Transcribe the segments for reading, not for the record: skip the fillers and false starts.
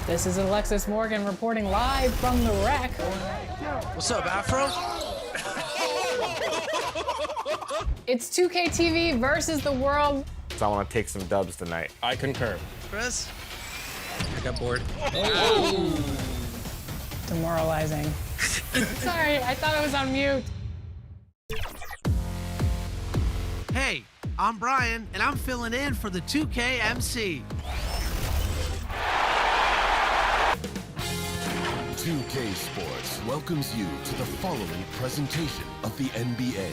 This is Alexis Morgan reporting live from the Rec. What's up, Afro? It's 2K TV versus the world. So I want to take some dubs tonight. I concur. Chris? I got bored. Demoralizing. Sorry, I thought I was on mute. Hey, I'm Brian, and I'm filling in for the 2K MC. 2K Sports welcomes you to the following presentation of the NBA.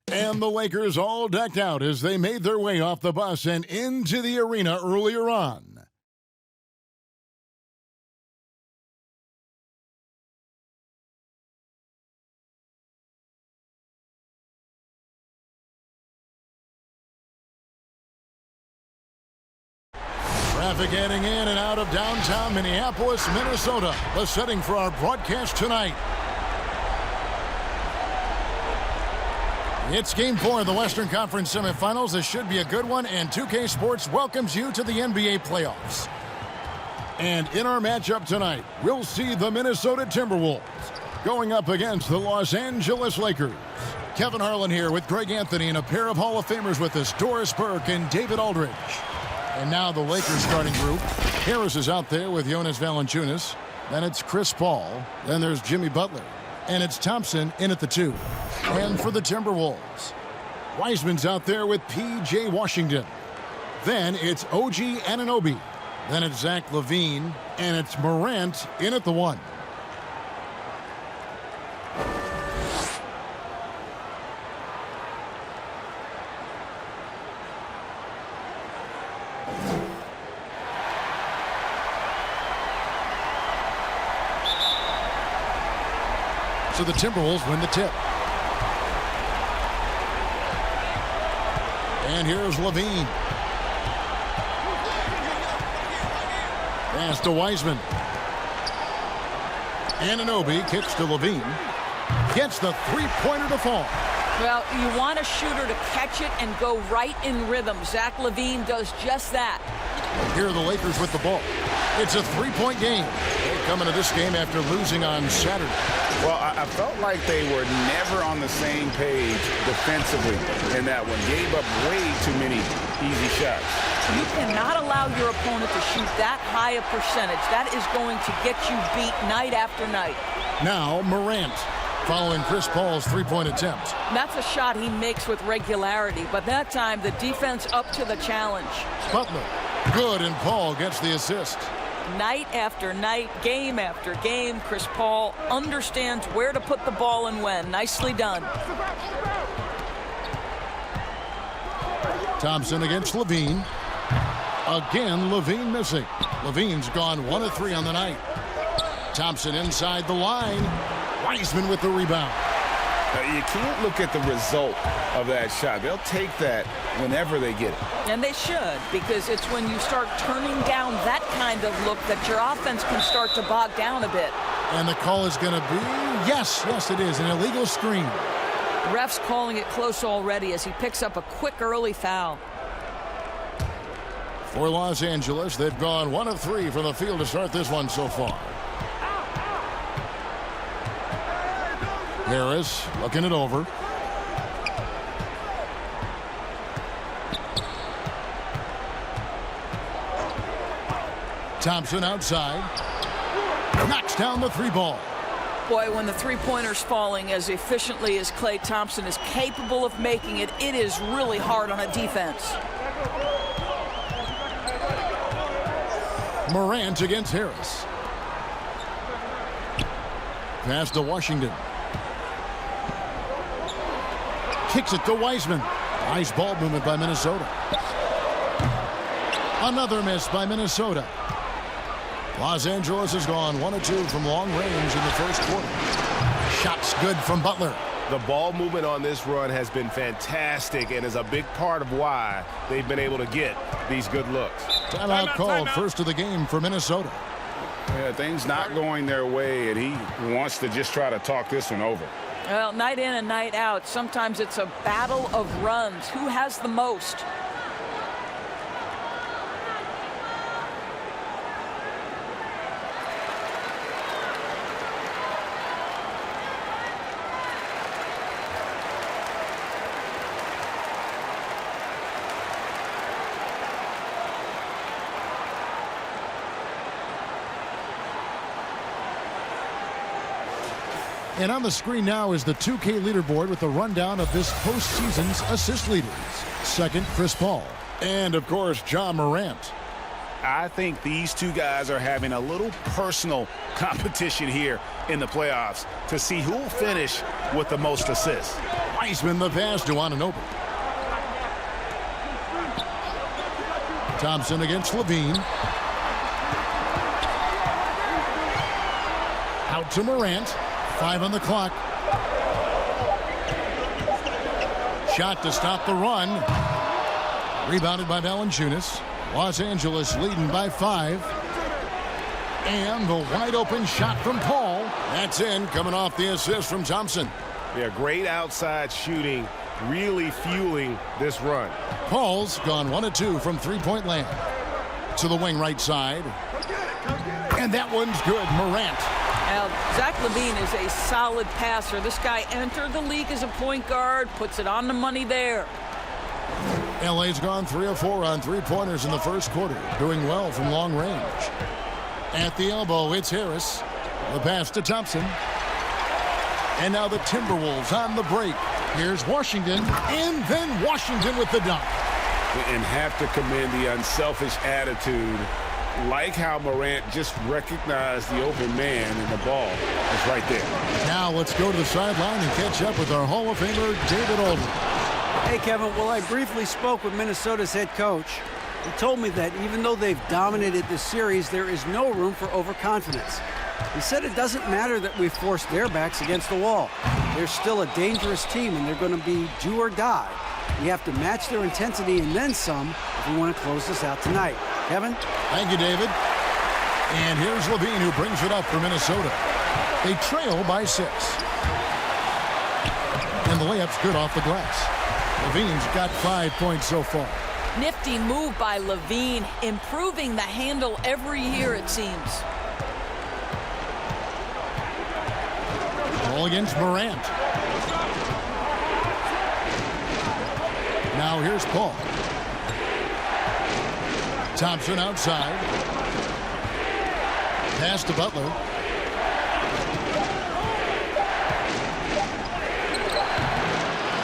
And the Lakers all decked out as they made their way off the bus and into the arena earlier on. Traffic heading in and out of downtown Minneapolis, Minnesota. The setting for our broadcast tonight. It's Game 4 of the Western Conference semifinals. This should be a good one, and 2K Sports welcomes you to the NBA playoffs. And in our matchup tonight, we'll see the Minnesota Timberwolves going up against the Los Angeles Lakers. Kevin Harlan here with Greg Anthony and a pair of Hall of Famers with us, Doris Burke and David Aldridge. And now the Lakers starting group. Harris is out there with Jonas Valanciunas. Then it's Chris Paul. Then there's Jimmy Butler. And it's Thompson in at the 2. And for the Timberwolves, Wiseman's out there with P.J. Washington. Then it's OG Anunoby. Then it's Zach LaVine. And it's Morant in at the 1. So the Timberwolves win the tip. And here's LaVine. Pass to Wiseman. Anunoby kicks to LaVine. Gets the three-pointer to fall. Well, you want a shooter to catch it and go right in rhythm. Zach LaVine does just that. Here are the Lakers with the ball. It's a three-point game. They're coming to this game after losing on Saturday. Well, I felt like they were never on the same page defensively in that one. Gave up way too many easy shots. You cannot allow your opponent to shoot that high a percentage. That is going to get you beat night after night. Now Morant following Chris Paul's three-point attempt. That's a shot he makes with regularity, but that time the defense up to the challenge. Butler, good, and Paul gets the assist. Night after night, game after game, Chris Paul understands where to put the ball and when. Nicely done. Thompson against LaVine. Again, LaVine missing. LaVine's gone 1 of 3 on the night. Thompson inside the line. Wiseman with the rebound. You can't look at the result of that shot. They'll take that whenever they get it. And they should, because it's when you start turning down that kind of look that your offense can start to bog down a bit. And the call is going to be, yes, it is, an illegal screen. Ref's calling it close already as he picks up a quick early foul. For Los Angeles, they've gone 1 of 3 from the field to start this one so far. Harris looking it over. Thompson outside. Knocks down the 3 ball. Boy, when the three-pointer's falling as efficiently as Klay Thompson is capable of making it, it is really hard on a defense. Morant against Harris. Pass to Washington. Kicks it to Wiseman. Nice ball movement by Minnesota. Another miss by Minnesota. Los Angeles has gone 1 of 2 from long range in the first quarter. Shots good from Butler. The ball movement on this run has been fantastic and is a big part of why they've been able to get these good looks. Timeout called, first of the game for Minnesota. Yeah, things not going their way, and he wants to just try to talk this one over. Well, night in and night out, sometimes it's a battle of runs. Who has the most? And on the screen now is the 2K leaderboard with the rundown of this postseason's assist leaders. Second, Chris Paul. And, of course, John Morant. I think these two guys are having a little personal competition here in the playoffs to see who will finish with the most assists. Wiseman the pass to Anunoby. Thompson against Levine. Out to Morant. 5 on the clock. Shot to stop the run. Rebounded by Valanciunas. Los Angeles leading by 5. And the wide open shot from Paul. That's in, coming off the assist from Thompson. Yeah, great outside shooting, really fueling this run. Paul's gone 1 of 2 from three-point land. To the wing right side. And that one's good. Morant. Now, Zach LaVine is a solid passer. This guy entered the league as a point guard, puts it on the money there. LA's gone 3 of 4 on three-pointers in the first quarter, doing well from long range. At the elbow, it's Harris. The pass to Thompson. And now the Timberwolves on the break. Here's Washington, and then Washington with the dunk. And have to commend the unselfish attitude. Like how Morant just recognized the open man, and the ball is right there. Now let's go to the sideline and catch up with our Hall of Famer, David Aldridge. Hey, Kevin. Well, I briefly spoke with Minnesota's head coach. He told me that even though they've dominated this series, there is no room for overconfidence. He said it doesn't matter that we forced their backs against the wall. They're still a dangerous team, and they're going to be do or die. We have to match their intensity and then some if we want to close this out tonight. Kevin? Thank you, David. And here's Levine, who brings it up for Minnesota. They trail by 6. And the layup's good off the glass. Levine's got 5 points so far. Nifty move by Levine, improving the handle every year, it seems. Ball against Morant. Now here's Paul. Thompson outside. Pass to Butler.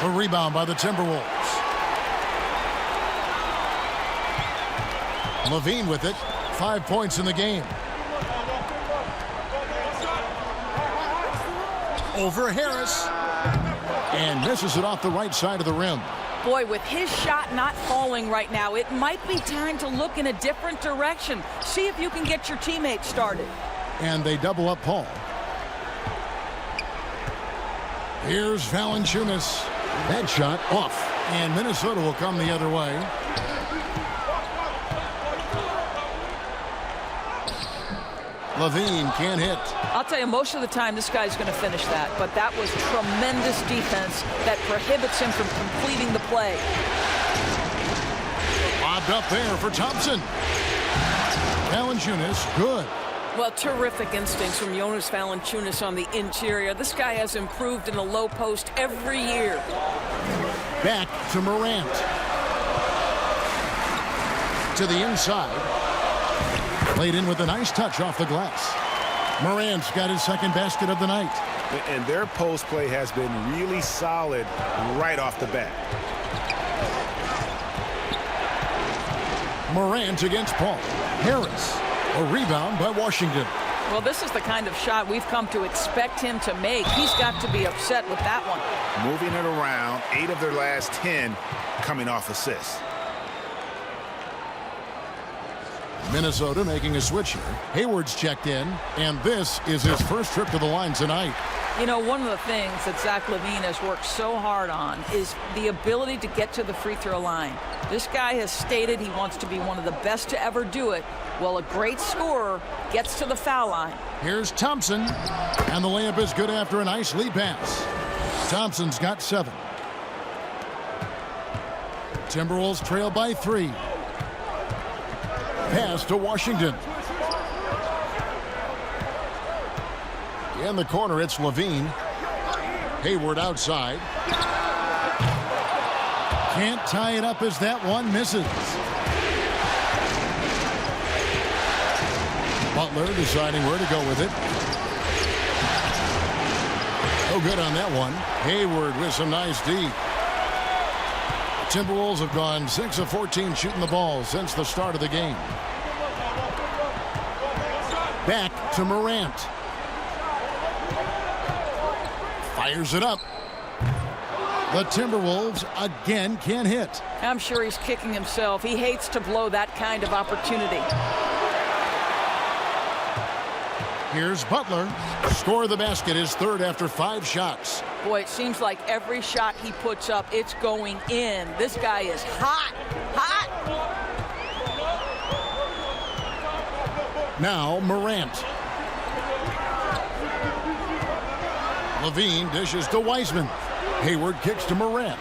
A rebound by the Timberwolves. Levine with it. 5 points in the game. Over Harris. And misses it off the right side of the rim. Boy, with his shot not falling right now, it might be time to look in a different direction. See if you can get your teammates started. And they double up Paul. Here's Valanciunas. That shot off. And Minnesota will come the other way. Levine can't hit. I'll tell you, most of the time this guy's going to finish that, but that was tremendous defense that prohibits him from completing the play. Lobbed up there for Thompson. Valanciunas, good. Well, terrific instincts from Jonas Valanciunas on the interior. This guy has improved in the low post every year. Back to Morant. To the inside. Played in with a nice touch off the glass. Morant's got his second basket of the night. And their post play has been really solid right off the bat. Morant against Paul. Harris. A rebound by Washington. Well, this is the kind of shot we've come to expect him to make. He's got to be upset with that one. Moving it around, 8 of their last 10 coming off assists. Minnesota making a switch here. Hayward's checked in, and this is his first trip to the line tonight. You know, one of the things that Zach LaVine has worked so hard on is the ability to get to the free throw line. This guy has stated he wants to be one of the best to ever do it. Well, a great scorer gets to the foul line. Here's Thompson, and the layup is good after a nice lead pass. Thompson's got 7. Timberwolves trail by 3. Pass to Washington. In the corner, it's Levine. Hayward outside. Can't tie it up as that one misses. Butler deciding where to go with it. No good on that one. Hayward with some nice D. Timberwolves have gone 6 of 14 shooting the ball since the start of the game. Back to Morant. Fires it up. The Timberwolves again can't hit. I'm sure he's kicking himself. He hates to blow that kind of opportunity. Here's Butler. Score the basket, his 3rd after 5 shots. Boy, it seems like every shot he puts up, it's going in. This guy is hot, hot. Now Morant. Levine dishes to Wiseman. Hayward kicks to Morant.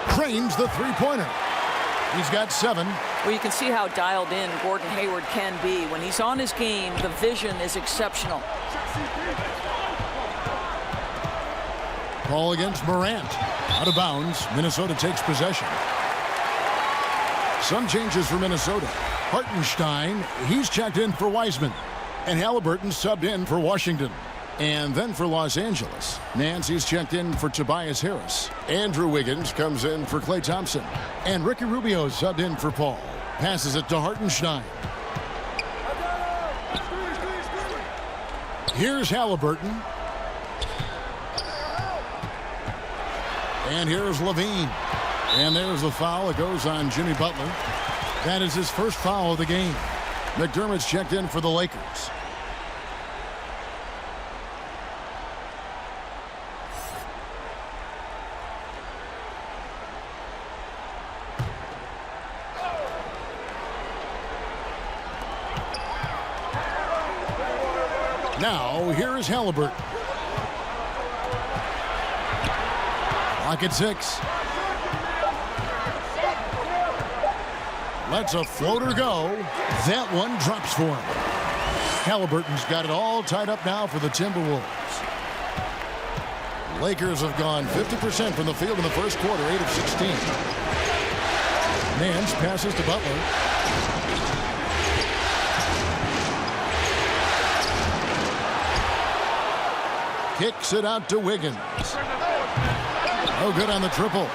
Cranes the three-pointer. He's got 7. Well, you can see how dialed in Gordon Hayward can be. When he's on his game, the vision is exceptional. Ball against Morant. Out of bounds. Minnesota takes possession. Some changes for Minnesota. Hartenstein, he's checked in for Wiseman. And Halliburton subbed in for Washington. And then for Los Angeles, Nancy's checked in for Tobias Harris. Andrew Wiggins comes in for Klay Thompson. And Ricky Rubio subbed in for Paul. Passes it to Hartenstein. Here's Halliburton. And here's Levine. And there's the foul. It goes on Jimmy Butler. That is his first foul of the game. McDermott's checked in for the Lakers. Now, here is Halliburton. Clock at 6. Lets a floater go. That one drops for him. Halliburton's got it all tied up now for the Timberwolves. Lakers have gone 50% from the field in the first quarter, 8 of 16. Nance passes to Butler. Kicks it out to Wiggins. Oh, good on the triple.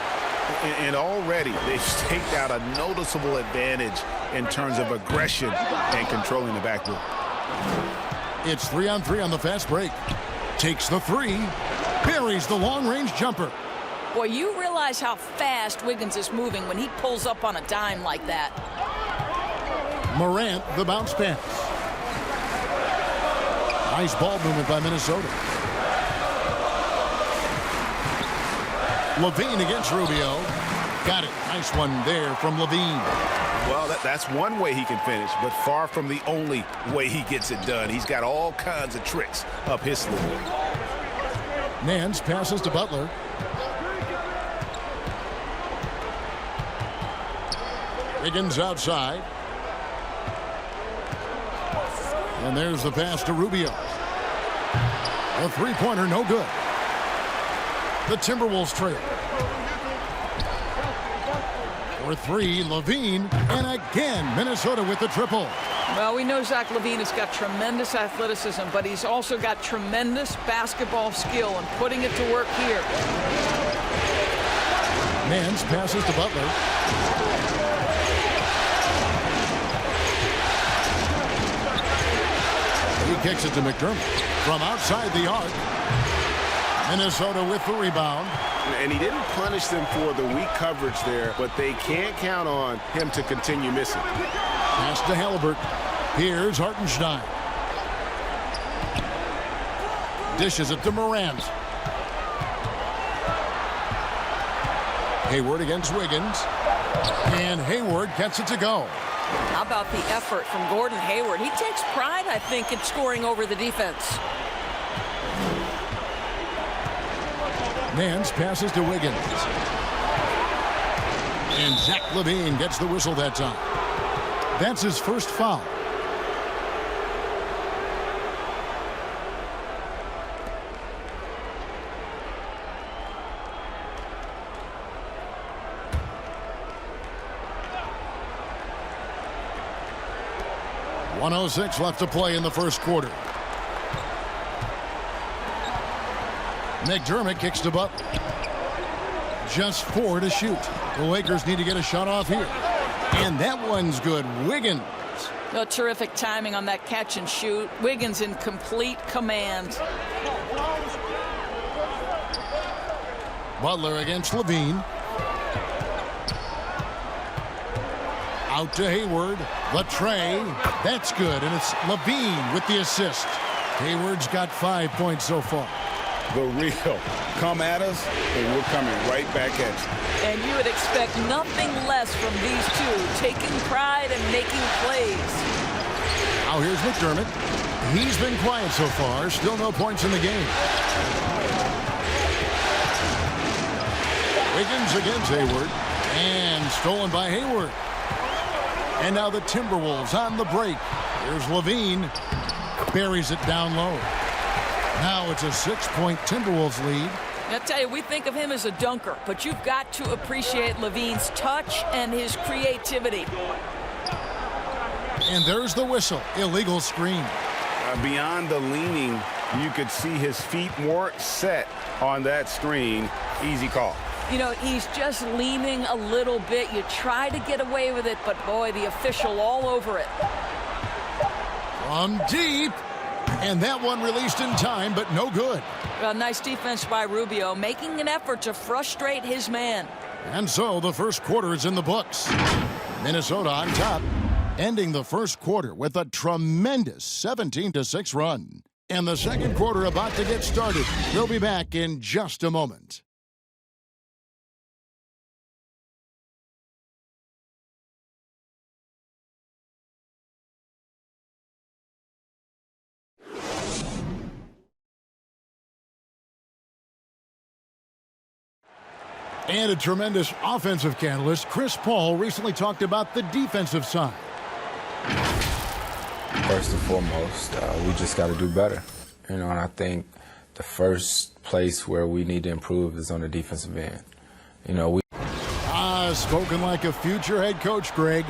And already they've staked out a noticeable advantage in terms of aggression and controlling the backboard. It's 3-on-3 on the fast break. Takes the 3. Buries the long-range jumper. Boy, you realize how fast Wiggins is moving when he pulls up on a dime like that. Morant, the bounce pass. Nice ball movement by Minnesota. Levine against Rubio. Got it. Nice one there from Levine. Well, that's one way he can finish, but far from the only way he gets it done. He's got all kinds of tricks up his sleeve. Nance passes to Butler. Wiggins outside. And there's the pass to Rubio. A three-pointer, no good. The Timberwolves trail. For 3, Levine, and again, Minnesota with the triple. Well, we know Zach LaVine has got tremendous athleticism, but he's also got tremendous basketball skill, and putting it to work here. Nance passes to Butler. He kicks it to McDermott from outside the arc. Minnesota with the rebound. And he didn't punish them for the weak coverage there, but they can't count on him to continue missing. Pass to Halliburton. Here's Hartenstein. Dishes it to Morant. Hayward against Wiggins. And Hayward gets it to go. How about the effort from Gordon Hayward? He takes pride, I think, in scoring over the defense. Nance passes to Wiggins. And Zach LaVine gets the whistle that time. That's his first foul. .106 left to play in the first quarter. McDermott kicks to Butler. Just 4 to shoot. The Lakers need to get a shot off here. And that one's good. Wiggins. Oh, terrific timing on that catch and shoot. Wiggins in complete command. Butler against LaVine. Out to Hayward. The tray. That's good. And it's LaVine with the assist. Hayward's got 5 points so far. The real come at us, and we're coming right back at you. And you would expect nothing less from these two, taking pride and making plays. Now here's McDermott. He's been quiet so far. Still no points in the game. Wiggins against Hayward. And stolen by Hayward. And now the Timberwolves on the break. Here's LaVine. Buries it down low. Now it's a 6-point Timberwolves lead. I tell you, we think of him as a dunker, but you've got to appreciate LaVine's touch and his creativity. And there's the whistle. Illegal screen. Beyond the leaning, you could see his feet more set on that screen. Easy call. You know, he's just leaning a little bit. You try to get away with it, but boy, the official all over it. From deep. And that one released in time, but no good. Well, nice defense by Rubio, making an effort to frustrate his man. And so the first quarter is in the books. Minnesota on top, ending the first quarter with a tremendous 17-6 run. And the second quarter about to get started. We'll be back in just a moment. And a tremendous offensive catalyst, Chris Paul recently talked about the defensive side. First and foremost, we just got to do better. You know, and I think the first place where we need to improve is on the defensive end. You know, spoken like a future head coach, Greg.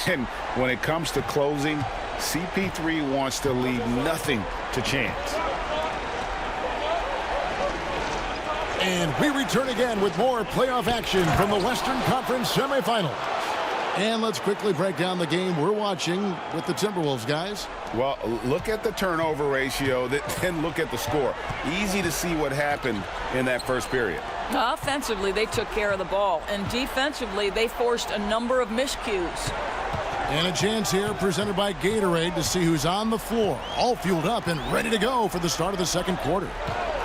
And when it comes to closing, CP3 wants to leave nothing to chance. And we return again with more playoff action from the Western Conference semifinals. And let's quickly break down the game we're watching with the Timberwolves, guys. Well, look at the turnover ratio, then look at the score. Easy to see what happened in that first period. Offensively, they took care of the ball. And defensively, they forced a number of miscues. And a chance here presented by Gatorade to see who's on the floor. All fueled up and ready to go for the start of the second quarter.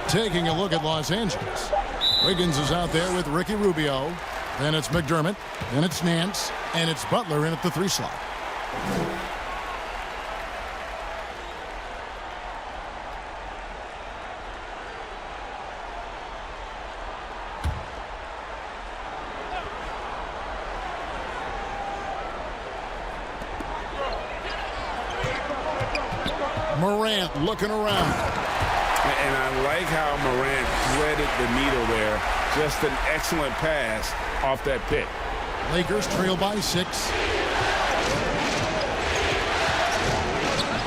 Taking a look at Los Angeles. Wiggins is out there with Ricky Rubio. Then it's McDermott. Then it's Nance. And it's Butler in at the 3 slot. Morant looking around. And I like how Morant threaded the needle there. Just an excellent pass off that pick. Lakers trail by 6.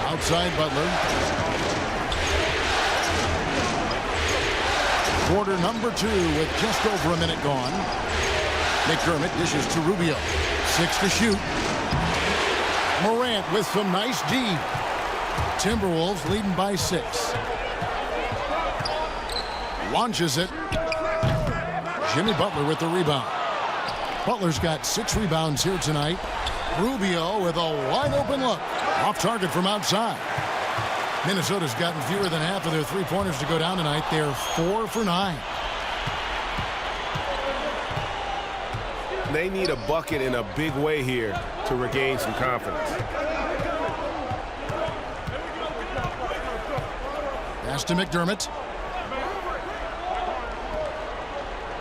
Outside Butler. Quarter number 2 with just over a minute gone. McDermott dishes to Rubio. 6 to shoot. Morant with some nice D. Timberwolves leading by 6. Launches it. Jimmy Butler with the rebound. Butler's got 6 rebounds here tonight. Rubio with a wide open look. Off target from outside. Minnesota's gotten fewer than half of their 3-pointers to go down tonight. They're 4 for 9. They need a bucket in a big way here to regain some confidence. Pass to McDermott.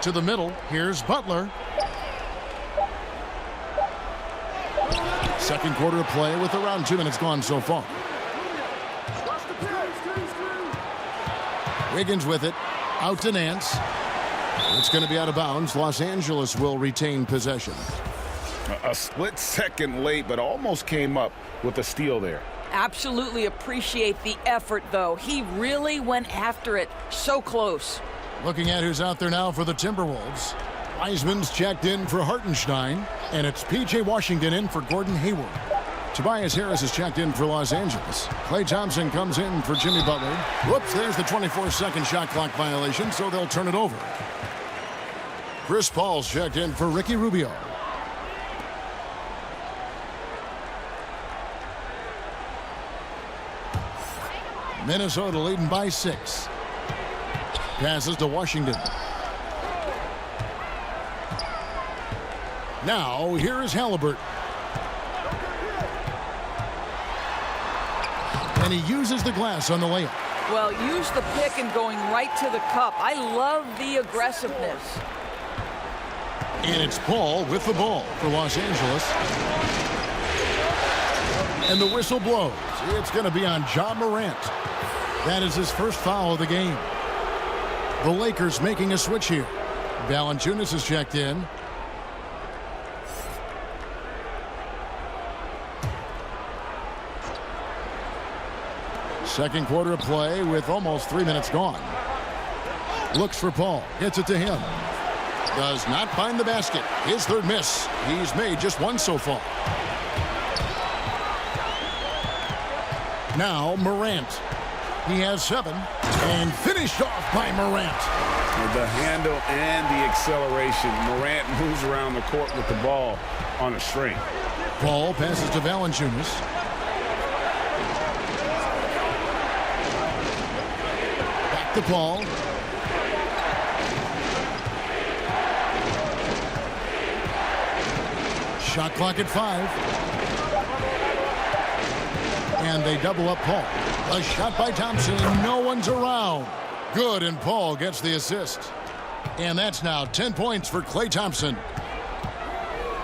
To the middle. Here's Butler. Second quarter of play with around 2 minutes gone so far. Wiggins with it. Out to Nance. It's going to be out of bounds. Los Angeles will retain possession. A split second late, but almost came up with a steal there. Absolutely appreciate the effort, though. He really went after it. So close. Looking at who's out there now for the Timberwolves. Wiseman's checked in for Hartenstein, and it's P.J. Washington in for Gordon Hayward. Tobias Harris is checked in for Los Angeles. Klay Thompson comes in for Jimmy Butler. Whoops, there's the 24-second shot clock violation, so they'll turn it over. Chris Paul's checked in for Ricky Rubio. Minnesota leading by 6. Passes to Washington. Now, here is Halliburton. And he uses the glass on the layup. Well, use the pick and going right to the cup. I love the aggressiveness. And it's Paul with the ball for Los Angeles. And the whistle blows. It's going to be on Ja Morant. That is his first foul of the game. The Lakers making a switch here. Valanciunas is checked in. Second quarter of play with almost 3 minutes gone. Looks for Paul. Gets it to him. Does not find the basket. His third miss. He's made just one so far. Now Morant. He has 7. And finished off by Morant. With the handle and the acceleration, Morant moves around the court with the ball on a string. Paul passes to Valanciunas. Back to Paul. Shot clock at 5. And they double up Paul. A shot by Thompson. No one's around. Good, and Paul gets the assist. And that's now 10 points for Klay Thompson.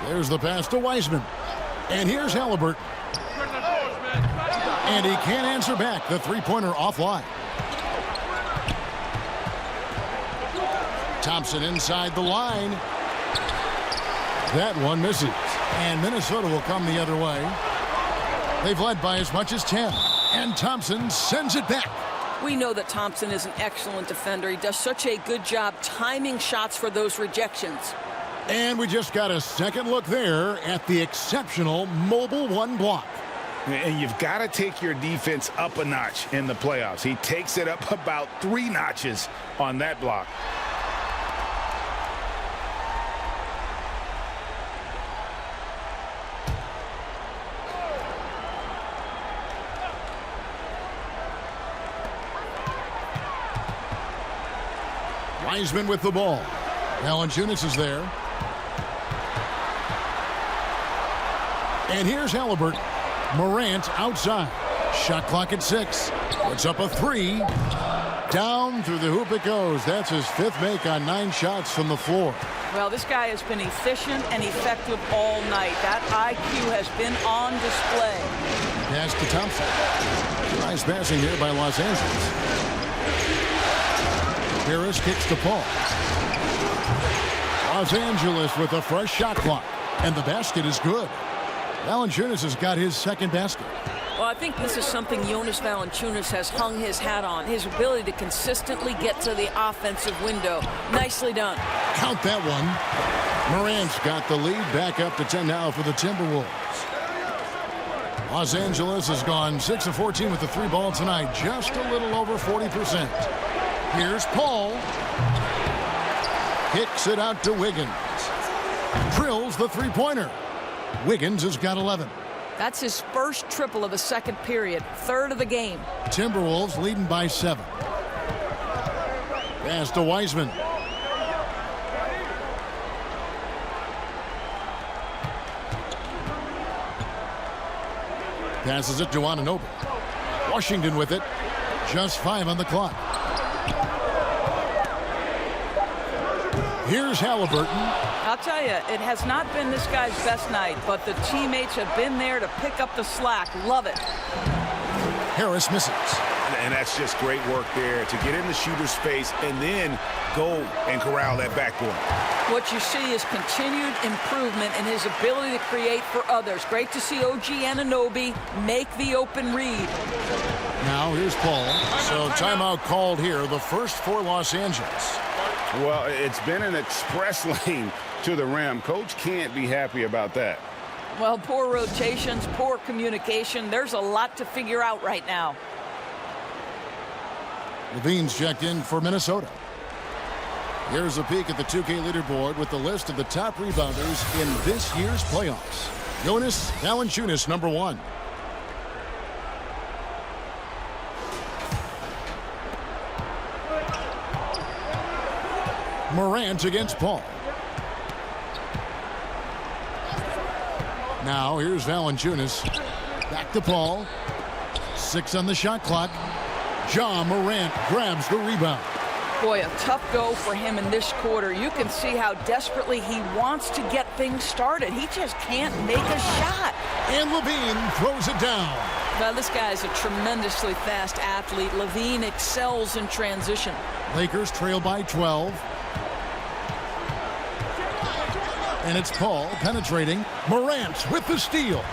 There's the pass to Wiseman. And here's Halliburton. And he can't answer back. The three-pointer offline. Thompson inside the line. That one misses. And Minnesota will come the other way. They've led by as much as 10. And Thompson sends it back. We know that Thompson is an excellent defender. He does such a good job timing shots for those rejections. And we just got a second look there at the exceptional mobile 1 block. And you've got to take your defense up a notch in the playoffs. He takes it up about 3 notches on that block. Wiseman with the ball. Valanciunas is there. And here's Halliburton. Morant outside. Shot clock at 6. Puts up a 3. Down through the hoop it goes. That's his 5th make on 9 shots from the floor. Well, this guy has been efficient and effective all night. That IQ has been on display. Pass to Thompson. Nice passing here by Los Angeles. Harris kicks to Paul. Los Angeles with a fresh shot clock. And the basket is good. Valanciunas has got his 2nd basket. Well, I think this is something Jonas Valanciunas has hung his hat on. His ability to consistently get to the offensive window. Nicely done. Count that one. Morant's got the lead. Back up to 10 now for the Timberwolves. Los Angeles has gone 6 of 14 with the 3 ball tonight. Just a little over 40%. Here's Paul. Kicks it out to Wiggins. Drills the 3-pointer. Wiggins has got 11. That's his first triple of the second period. 3rd of the game. Timberwolves leading by 7. Pass to Wiseman. Passes it to Anunoby. Washington with it. Just 5 on the clock. Here's Halliburton. I'll tell you, it has not been this guy's best night, but the teammates have been there to pick up the slack. Love it. Harris misses. And that's just great work there to get in the shooter's face and then go and corral that backboard. What you see is continued improvement in his ability to create for others. Great to see OG Anunoby make the open read. Now here's Paul. So timeout called here, the first for Los Angeles. Well, it's been an express lane to the rim. Coach can't be happy about that. Well, poor rotations, poor communication. There's a lot to figure out right now. Levine's checked in for Minnesota. Here's a peek at the 2K leaderboard with the list of the top rebounders in this year's playoffs. Jonas Valanciunas, number 1. Morant against Paul. Now here's Valanciunas. Back to Paul. 6 on the shot clock. Ja Morant grabs the rebound. Boy, a tough go for him in this quarter. You can see how desperately he wants to get things started. He just can't make a shot. And Levine throws it down. Now, this guy is a tremendously fast athlete. Levine excels in transition. Lakers trail by 12. And it's Paul penetrating. Morant with the steal.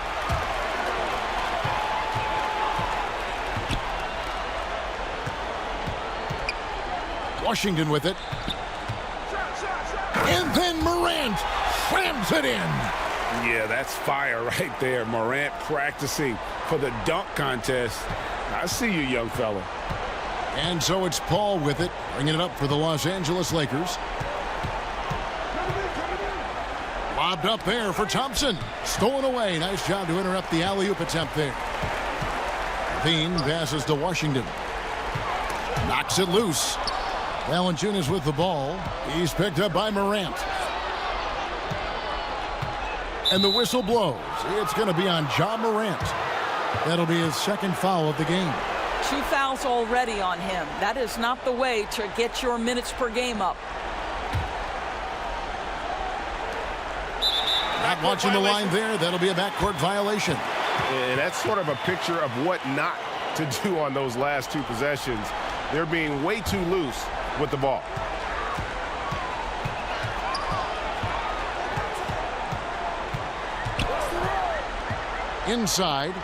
Washington with it. And then Morant slams it in. Yeah, that's fire right there. Morant practicing for the dunk contest. I see you, young fella. And so it's Paul with it, bringing it up for the Los Angeles Lakers. Lobbed up there for Thompson. Stolen away. Nice job to interrupt the alley-oop attempt there. Levine passes to Washington. Knocks it loose. Valanciunas with the ball. He's picked up by Morant. And the whistle blows. It's going to be on Ja Morant. That'll be his second foul of the game. 2 fouls already on him. That is not the way to get your minutes per game up. Not watching the line there. That'll be a backcourt violation. And that's sort of a picture of what not to do on those last 2 possessions. They're being way too loose with the ball. Inside.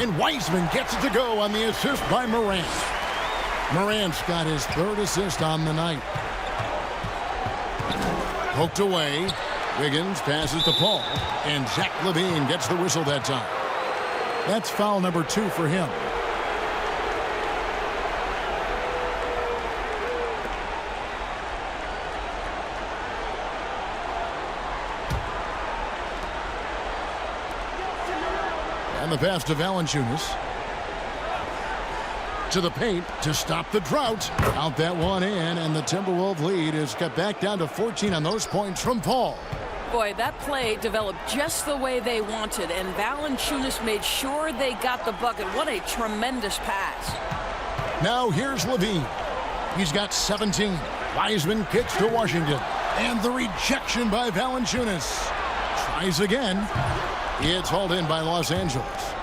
And Wiseman gets it to go on the assist by Morant. Morant's got his 3rd assist on the night. Poked away. Wiggins passes to Paul. And Zach LaVine gets the whistle that time. That's foul number 2 for him. And the pass to Valanciunas. To the paint to stop the drought. Out that one in, and the Timberwolves lead is cut back down to 14 on those points from Paul. Boy, that play developed just the way they wanted, and Valanciunas made sure they got the bucket. What a tremendous pass. Now here's Levine. He's got 17. Wiseman kicks to Washington. And the rejection by Valanciunas. Tries again. It's hauled in by Los Angeles.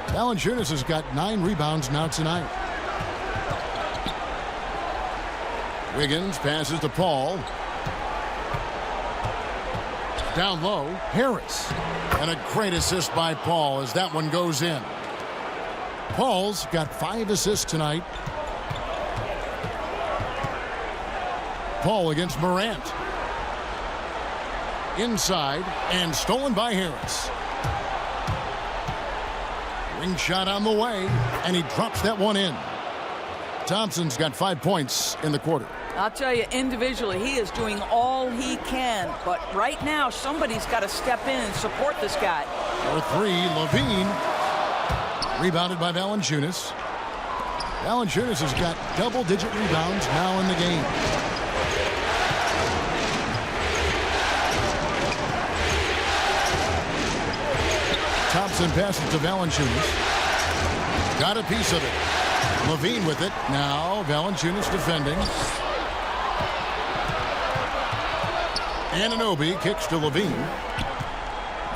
Valanciunas has got 9 rebounds now tonight. Wiggins passes to Paul. Down low, Harris. And a great assist by Paul as that one goes in. Paul's got 5 assists tonight. Paul against Morant. Inside and stolen by Harris. Ring shot on the way, and he drops that one in. Thompson's got 5 points in the quarter. I'll tell you, individually, he is doing all he can. But right now, somebody's got to step in and support this guy. For 3, Levine. Rebounded by Valanciunas. Valanciunas has got double-digit rebounds now in the game. Thompson passes to Valanciunas. Got a piece of it. Levine with it. Now Valanciunas defending. Anunoby kicks to Levine.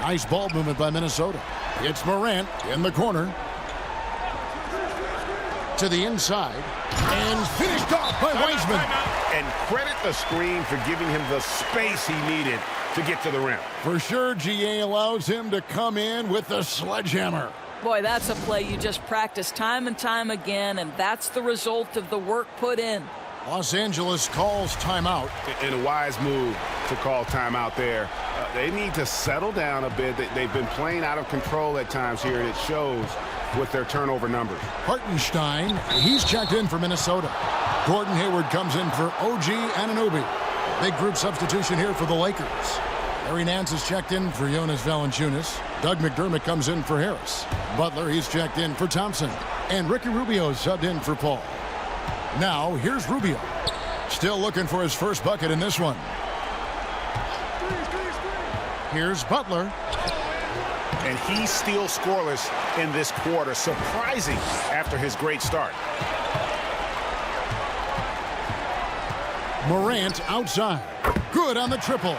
Nice ball movement by Minnesota. It's Morant in the corner. To the inside. And finished off by Wiseman. And credit the screen for giving him the space he needed to get to the rim. For sure, GA allows him to come in with the sledgehammer. Boy, that's a play you just practice time and time again, and that's the result of the work put in. Los Angeles calls timeout. And a wise move to call timeout there. They need to settle down a bit. They've been playing out of control at times here, and it shows with their turnover numbers. Hartenstein, he's checked in for Minnesota. Gordon Hayward comes in for OG Anunoby. Big group substitution here for the Lakers. Larry Nance is checked in for Jonas Valanciunas. Doug McDermott comes in for Harris. Butler, he's checked in for Thompson. And Ricky Rubio subbed in for Paul. Now, here's Rubio. Still looking for his first bucket in this one. Here's Butler. And he's still scoreless in this quarter. Surprising after his great start. Morant outside. Good on the triple.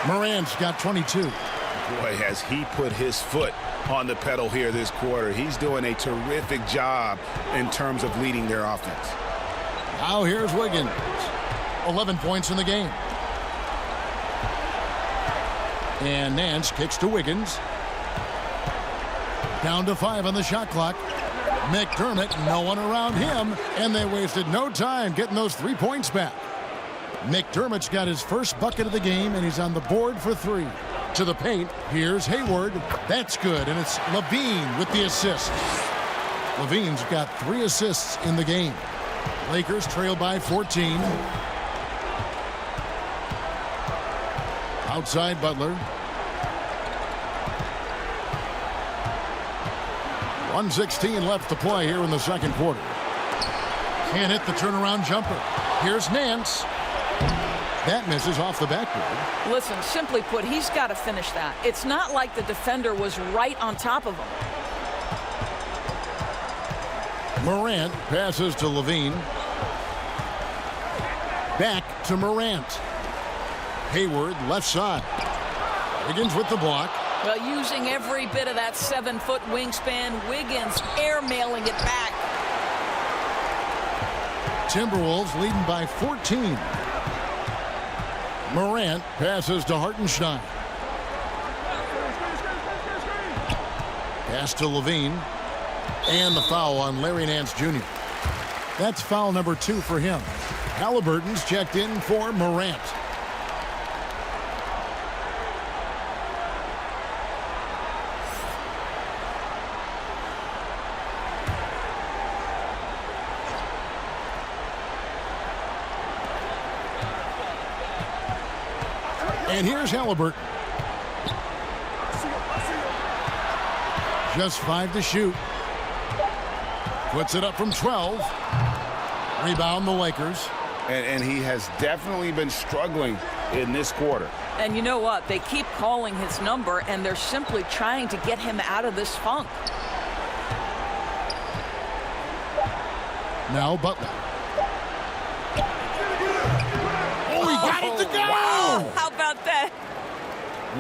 Morant's got 22. Boy, has he put his foot on the pedal here this quarter. He's doing a terrific job in terms of leading their offense. Now here's Wiggins. 11 points in the game. And Nance kicks to Wiggins. Down to 5 on the shot clock. McDermott, no one around him, and they wasted no time getting those 3 points back. McDermott's got his first bucket of the game, and he's on the board for 3. To the paint, here's Hayward. That's good, and it's Levine with the assist. Levine's got 3 assists in the game. Lakers trail by 14. Outside Butler. 1:16 left to play here in the second quarter. Can't hit the turnaround jumper. Here's Nance. That misses off the backboard. Listen, simply put, he's got to finish that. It's not like the defender was right on top of him. Morant passes to Levine. Back to Morant. Hayward left side. Wiggins with the block. Well, using every bit of that 7-foot wingspan, Wiggins airmailing it back. Timberwolves leading by 14. Morant passes to Hartenstein. Pass to Levine. And the foul on Larry Nance Jr. That's foul number 2 for him. Halliburton's checked in for Morant. And here's Halliburton. Just 5 to shoot. Puts it up from 12. Rebound the Lakers. And he has definitely been struggling in this quarter. And you know what? They keep calling his number, and they're simply trying to get him out of this funk. Now Butler. Oh, he got it to go! Wow, how about that?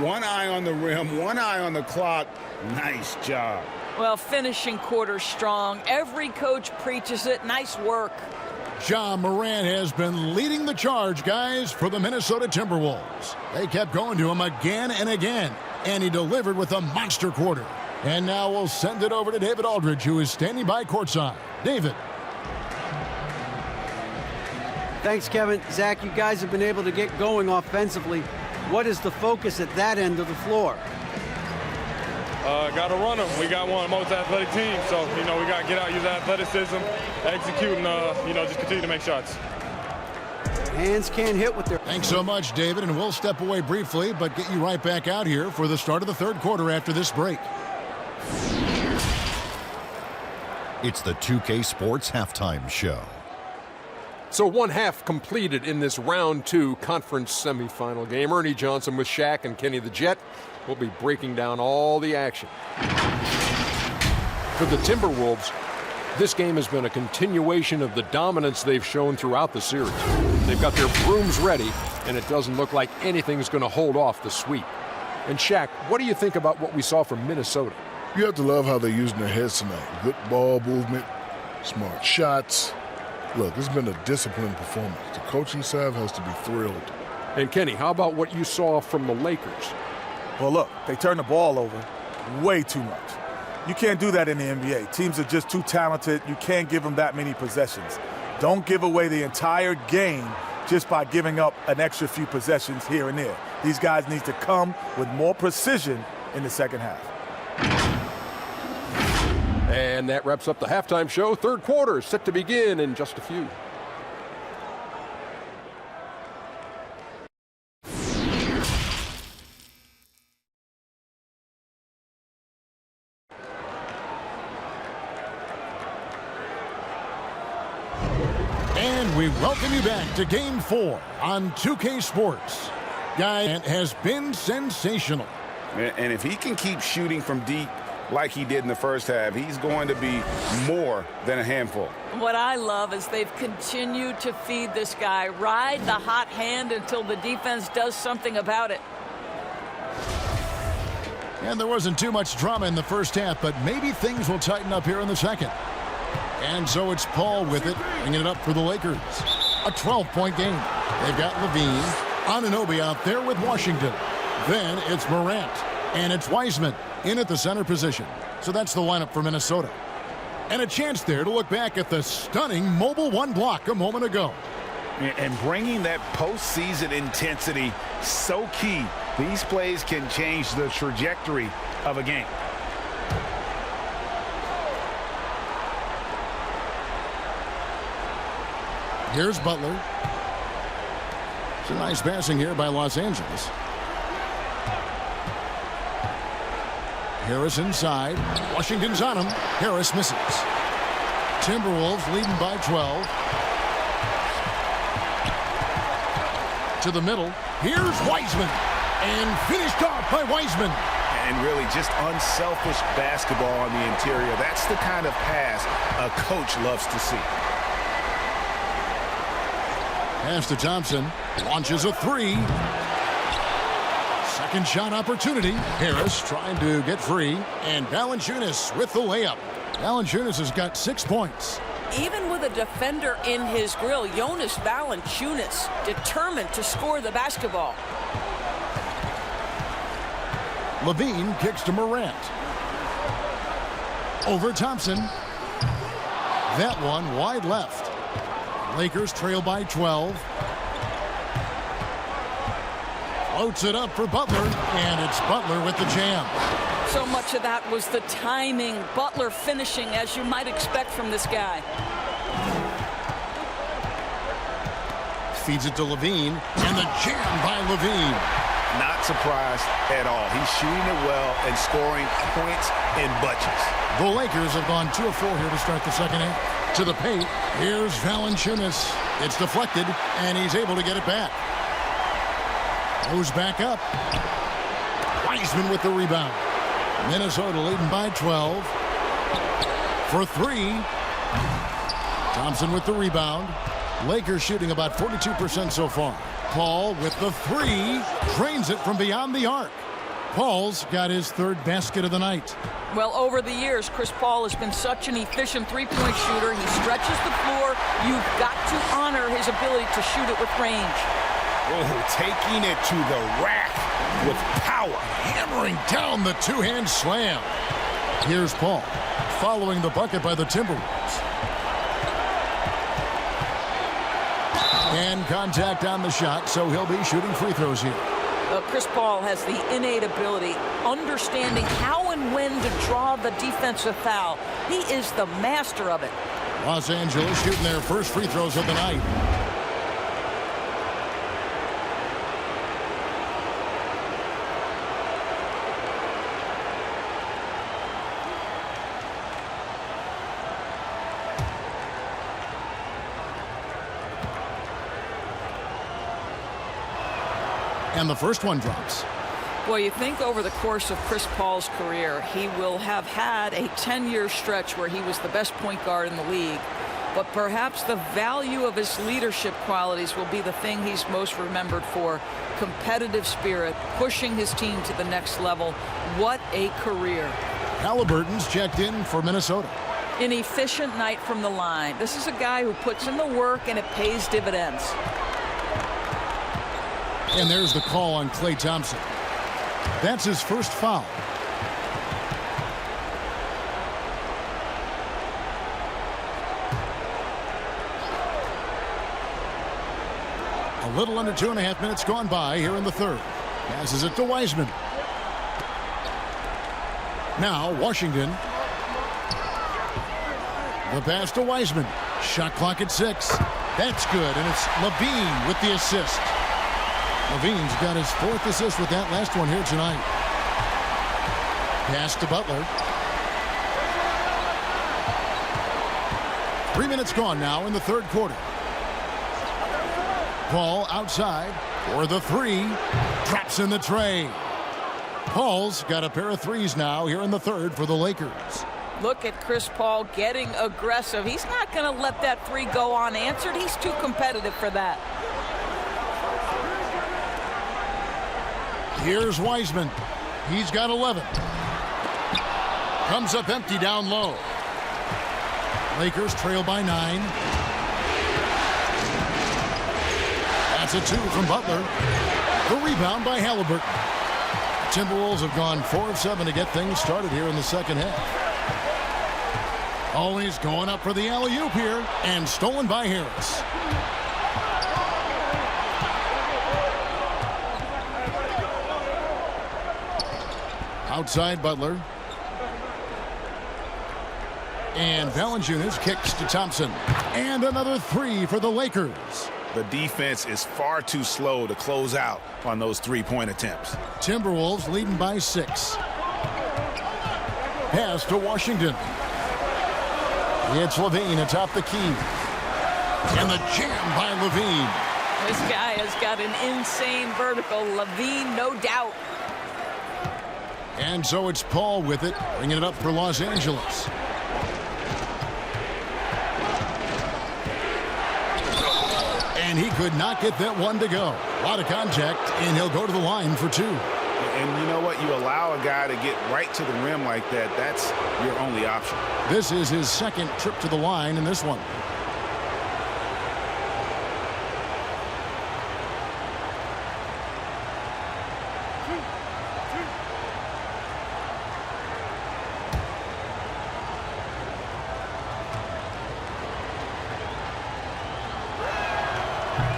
One eye on the rim, one eye on the clock. Nice job. Well, finishing quarter strong. Every coach preaches it. Nice work. Ja Morant has been leading the charge, guys, for the Minnesota Timberwolves. They kept going to him again and again, and he delivered with a monster quarter. And now we'll send it over to David Aldridge, who is standing by courtside. David. Thanks, Kevin. Zach, you guys have been able to get going offensively. What is the focus at that end of the floor? Got to run them. We got one of the most athletic teams, so, we got to get out, use athleticism, execute, and, just continue to make shots. Hands can't hit with their... Thanks so much, David, and we'll step away briefly, but get you right back out here for the start of the third quarter after this break. It's the 2K Sports Halftime Show. So 1 half completed in this round 2 conference semifinal game. Ernie Johnson with Shaq and Kenny the Jet will be breaking down all the action. For the Timberwolves, This game has been a continuation of the dominance they've shown throughout the series. They've got their brooms ready, and it doesn't look like anything's going to hold off the sweep. And Shaq, what do you think about what we saw from Minnesota? You have to love how they're using their heads tonight. Good ball movement, smart shots. Look, it's been a disciplined performance. The coaching staff has to be thrilled. And Kenny, how about what you saw from the Lakers? Well, look, they turned the ball over way too much. You can't do that in the NBA. Teams are just too talented. You can't give them that many possessions. Don't give away the entire game just by giving up an extra few possessions here and there. These guys need to come with more precision in the second half. And that wraps up the halftime show. Third quarter set to begin in just a few. And we welcome you back to Game 4 on 2K Sports. Guy has been sensational. And if he can keep shooting from deep like he did in the first half, he's going to be more than a handful. What I love is they've continued to feed this guy, ride the hot hand until the defense does something about it. And there wasn't too much drama in the first half, but maybe things will tighten up here in the second. And so it's Paul with it, bringing it up for the Lakers. A 12-point game. They've got Levine, Anunoby out there with Washington. Then it's Morant, and it's Wiseman in at the center position. So that's the lineup for Minnesota. And a chance there to look back at the stunning Mobile One block a moment ago. And bringing that postseason intensity, so key. These plays can change the trajectory of a game. Here's Butler. It's a nice passing here by Los Angeles. Harris inside. Washington's on him. Harris misses. Timberwolves leading by 12. To the middle. Here's Wiseman. And finished off by Wiseman. And really just unselfish basketball on the interior. That's the kind of pass a coach loves to see. Pass to Thompson. Launches a three. Second shot opportunity. Harris trying to get free. And Valanciunas with the layup. Valanciunas has got 6 points. Even with a defender in his grill, Jonas Valanciunas determined to score the basketball. Levine kicks to Morant. Over Thompson. That one wide left. Lakers trail by 12. Floats it up for Butler, and it's Butler with the jam. So much of that was the timing. Butler finishing as you might expect from this guy. Feeds it to Levine, and the jam by Levine. Not surprised at all. He's shooting it well and scoring points in bunches. The Lakers have gone 2 of 4 here to start the second half. To the paint, here's Valanciunas. It's deflected, and he's able to get it back. Goes back up. Wiseman with the rebound. Minnesota leading by 12. For 3. Thompson with the rebound. Lakers shooting about 42% so far. Paul with the 3. Drains it from beyond the arc. Paul's got his 3rd basket of the night. Well, over the years, Chris Paul has been such an efficient three-point shooter. He stretches the floor. You've got to honor his ability to shoot it with range. Oh, taking it to the rack with power. Hammering down the two-hand slam. Here's Paul, following the bucket by the Timberwolves. And contact on the shot, so he'll be shooting free throws here. Chris Paul has the innate ability, understanding how and when to draw the defensive foul. He is the master of it. Los Angeles shooting their first free throws of the night. And the first one drops. Well, you think over the course of Chris Paul's career, he will have had a 10-year stretch where he was the best point guard in the league. But perhaps the value of his leadership qualities will be the thing he's most remembered for. Competitive spirit, pushing his team to the next level. What a career. Halliburton's checked in for Minnesota. An efficient night from the line. This is a guy who puts in the work and it pays dividends. And there's the call on Klay Thompson. That's his first foul. A little under 2.5 minutes gone by here in the third. Passes it to Wiseman. Now Washington. The pass to Wiseman. Shot clock at 6. That's good, and it's Levine with the assist. Levine's got his 4th assist with that last one here tonight. Pass to Butler. 3 minutes gone now in the third quarter. Paul outside for the 3. Drops in the tray. Paul's got a pair of 3s now here in the third for the Lakers. Look at Chris Paul getting aggressive. He's not going to let that 3 go unanswered. He's too competitive for that. Here's Wiseman. He's got 11. Comes up empty down low. Lakers trail by 9. That's a 2 from Butler. The rebound by Halliburton. Timberwolves have gone 4 of 7 to get things started here in the second half. Always going up for the alley-oop here, and stolen by Harris. Outside Butler. And Valanciunas kicks to Thompson. And another 3 for the Lakers. The defense is far too slow to close out on those 3-point attempts. Timberwolves leading by 6. Pass to Washington. It's Levine atop the key. And the jam by Levine. This guy has got an insane vertical. Levine, no doubt. And so it's Paul with it, bringing it up for Los Angeles. And he could not get that one to go. A lot of contact, and he'll go to the line for 2. And you know what? You allow a guy to get right to the rim like that, that's your only option. This is his 2nd trip to the line in this one.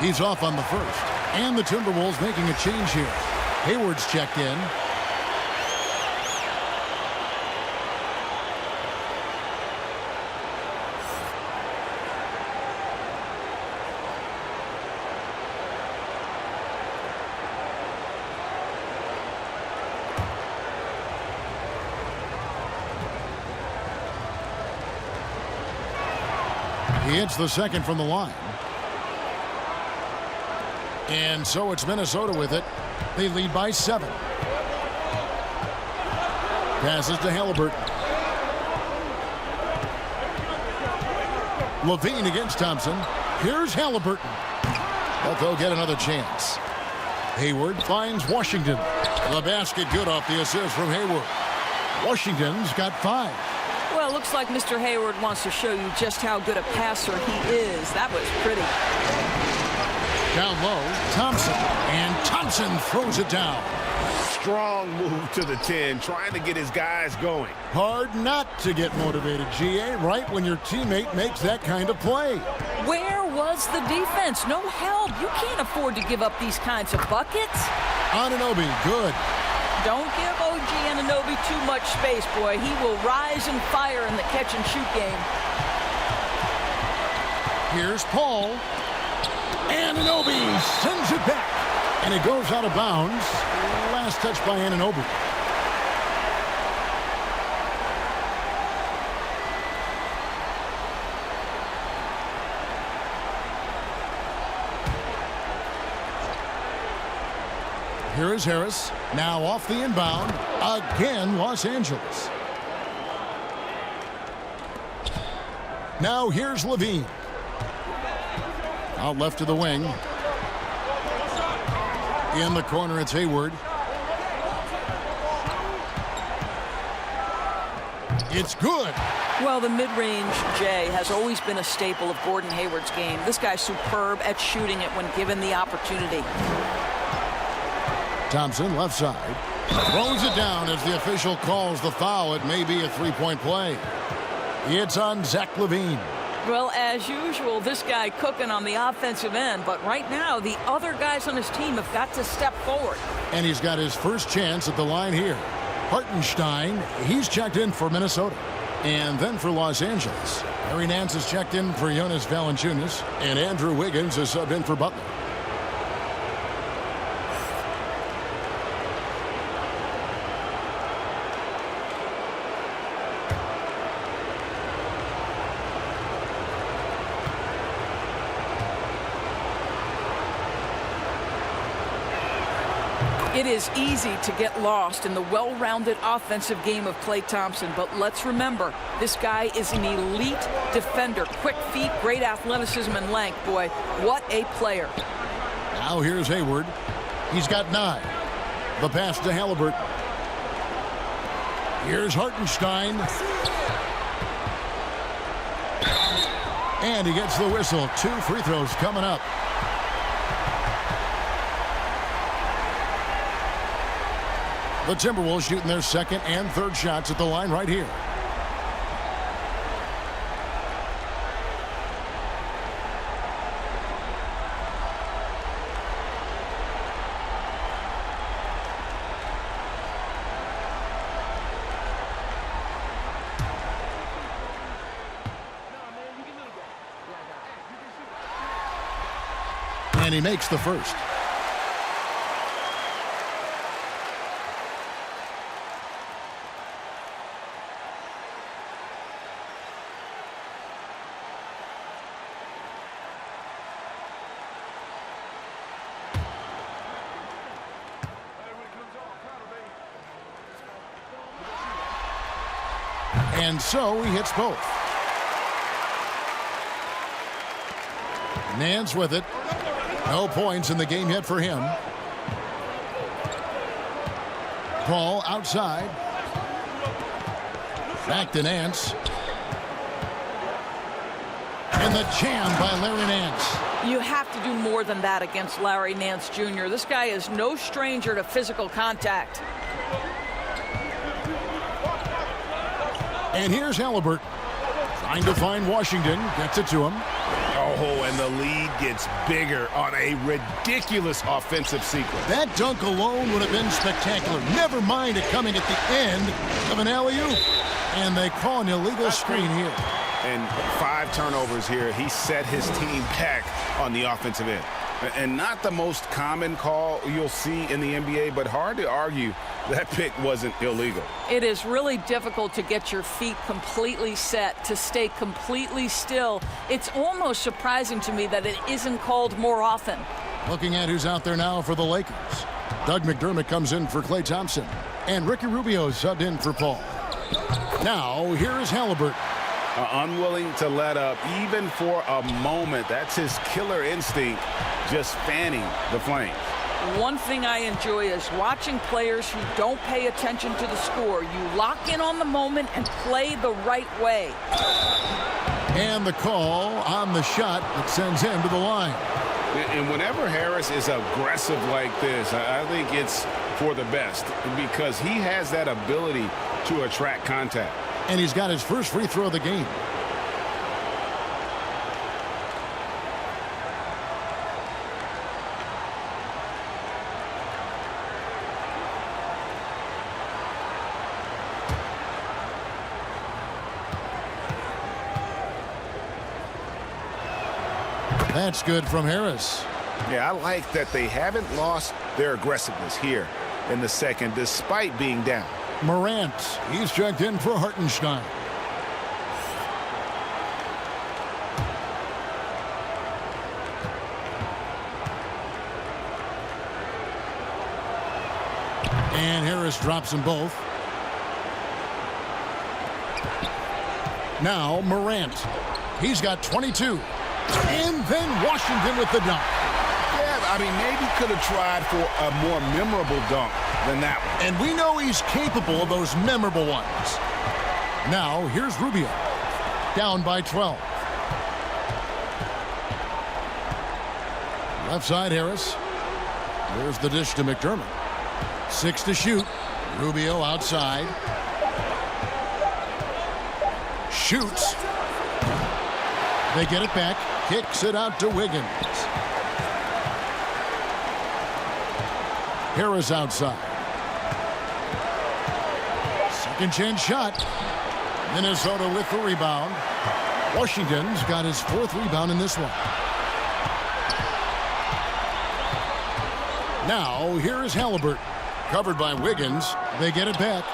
He's off on the first. And the Timberwolves making a change here. Hayward's checked in. He hits the 2nd from the line. And so it's Minnesota with it. They lead by 7. Passes to Halliburton. Levine against Thompson. Here's Halliburton. But they'll get another chance. Hayward finds Washington. The basket good off the assist from Hayward. Washington's got 5. Well, it looks like Mr. Hayward wants to show you just how good a passer he is. That was pretty. Down low, Thompson. And Thompson throws it down. Strong move to the 10, trying to get his guys going. Hard not to get motivated, GA, right when your teammate makes that kind of play. Where was the defense? No help. You can't afford to give up these kinds of buckets. Anunoby, good. Don't give OG Anunoby too much space, boy. He will rise and fire in the catch-and-shoot game. Here's Paul. Anunoby sends it back. And it goes out of bounds. Last touch by Anunoby. Here is Harris. Now off the inbound. Again, Los Angeles. Now here's Levine. Out left to the wing. In the corner, it's Hayward. It's good. Well, the mid-range, Jay, has always been a staple of Gordon Hayward's game. This guy's superb at shooting it when given the opportunity. Thompson, left side. Throws it down as the official calls the foul. It may be a three-point play. It's on Zach LaVine. Well, as usual, this guy cooking on the offensive end. But right now, the other guys on his team have got to step forward. And he's got his first chance at the line here. Hartenstein, he's checked in for Minnesota. And then for Los Angeles, Larry Nance is checked in for Jonas Valanciunas. And Andrew Wiggins is subbed in for Butler. It is easy to get lost in the well-rounded offensive game of Klay Thompson, but let's remember, this guy is an elite defender. Quick feet, great athleticism and length. Boy, what a player. Now here's Hayward. He's got 9. The pass to Halliburton. Here's Hartenstein. And he gets the whistle. 2 free throws coming up. The Timberwolves shooting their second and third shots at the line right here. And he makes the first. And so he hits both. Nance with it. No points in the game yet for him. Paul outside. Back to Nance. And the jam by Larry Nance. You have to do more than that against Larry Nance Jr. This guy is no stranger to physical contact. And here's Halliburton. Trying to find Washington. Gets it to him. Oh, and the lead gets bigger on a ridiculous offensive sequence. That dunk alone would have been spectacular. Never mind it coming at the end of an alley-oop. And they call an illegal screen here. And 5 turnovers here. He set his team back on the offensive end. And not the most common call you'll see in the NBA, but hard to argue that pick wasn't illegal. It is really difficult to get your feet completely set, to stay completely still. It's almost surprising to me that it isn't called more often. Looking at who's out there now for the Lakers. Doug McDermott comes in for Klay Thompson. And Ricky Rubio subbed in for Paul. Now, here is Halliburton. Unwilling to let up even for a moment. That's his killer instinct, just fanning the flames. One thing I enjoy is watching players who don't pay attention to the score. You lock in on the moment and play the right way. And the call on the shot that sends him to the line. And whenever Harris is aggressive like this, I think it's for the best because he has that ability to attract contact. And he's got his first free throw of the game. That's good from Harris. Yeah, I like that they haven't lost their aggressiveness here in the second despite being down. Morant, he's checked in for Hartenstein. And Harris drops them both. Now Morant. He's got 22. And then Washington with the dunk. Yeah, I mean, maybe could have tried for a more memorable dunk than that one. And we know he's capable of those memorable ones. Now, here's Rubio. Down by 12. Left side, Harris. There's the dish to McDermott. 6 to shoot. Rubio outside. Shoots. They get it back. Kicks it out to Wiggins. Harris outside. Second chance shot. Minnesota with the rebound. Washington's got his 4th rebound in this one. Now, here is Halliburton. Covered by Wiggins. They get it back.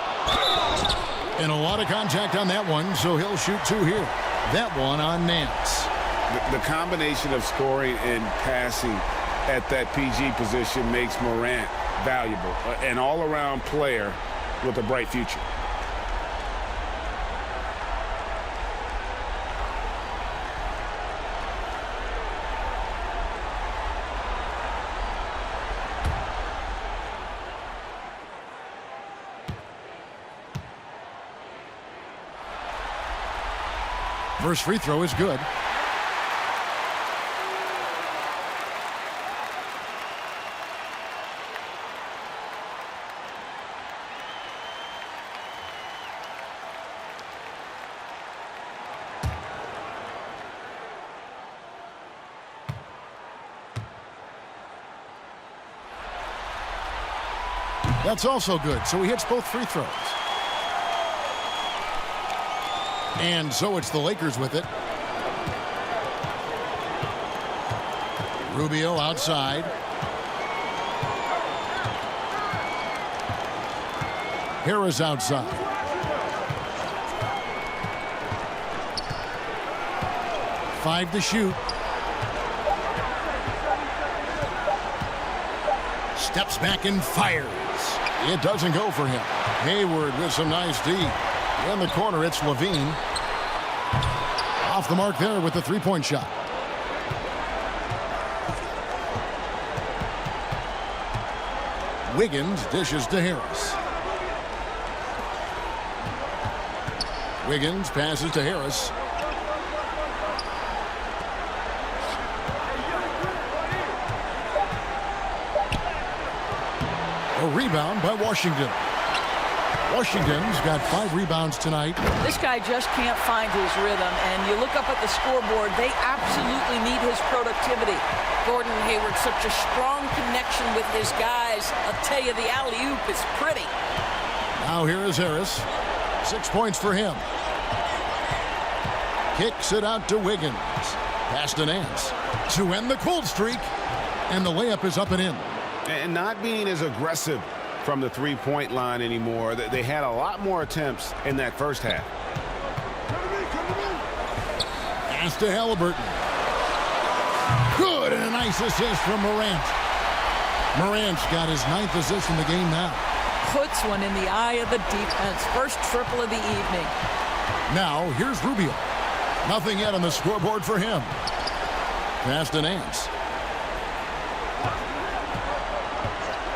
And a lot of contact on that one, so he'll shoot 2 here. That one on Nance. The combination of scoring and passing at that PG position makes Morant valuable. An all-around player with a bright future. First free throw is good. That's also good, so he hits both free throws. And so it's the Lakers with it. Rubio outside. Harris outside. Five to shoot. Steps back and fires. It doesn't go for him. Hayward with some nice D. In the corner, it's Levine. Off the mark there with the three-point shot. Wiggins dishes to Harris. Wiggins passes to Harris. A rebound by Washington. Washington's got 5 rebounds tonight. This guy just can't find his rhythm, and you look up at the scoreboard, they absolutely need his productivity. Gordon Hayward, such a strong connection with his guys. I'll tell you, the alley-oop is pretty. Now here is Harris. 6 points for him. Kicks it out to Wiggins. Pass to Nance to end the cold streak, and the layup is up and in. And not being as aggressive from the three-point line anymore. They had a lot more attempts in that first half. Pass to Halliburton. Good, and a nice assist from Morant. Morant's got his 9th assist in the game now. Puts one in the eye of the defense. First triple of the evening. Now, here's Rubio. Nothing yet on the scoreboard for him. Pass to Nance.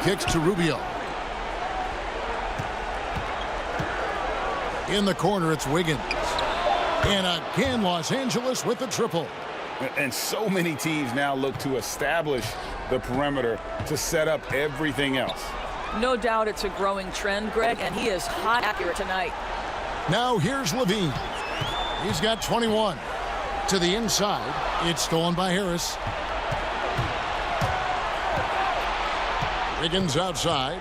Kicks to Rubio. In the corner, it's Wiggins. And again, Los Angeles with the triple. And so many teams now look to establish the perimeter to set up everything else. No doubt it's a growing trend, Greg, and he is hot accurate tonight. Now here's Levine. He's got 21. To the inside. It's stolen by Harris. Wiggins outside.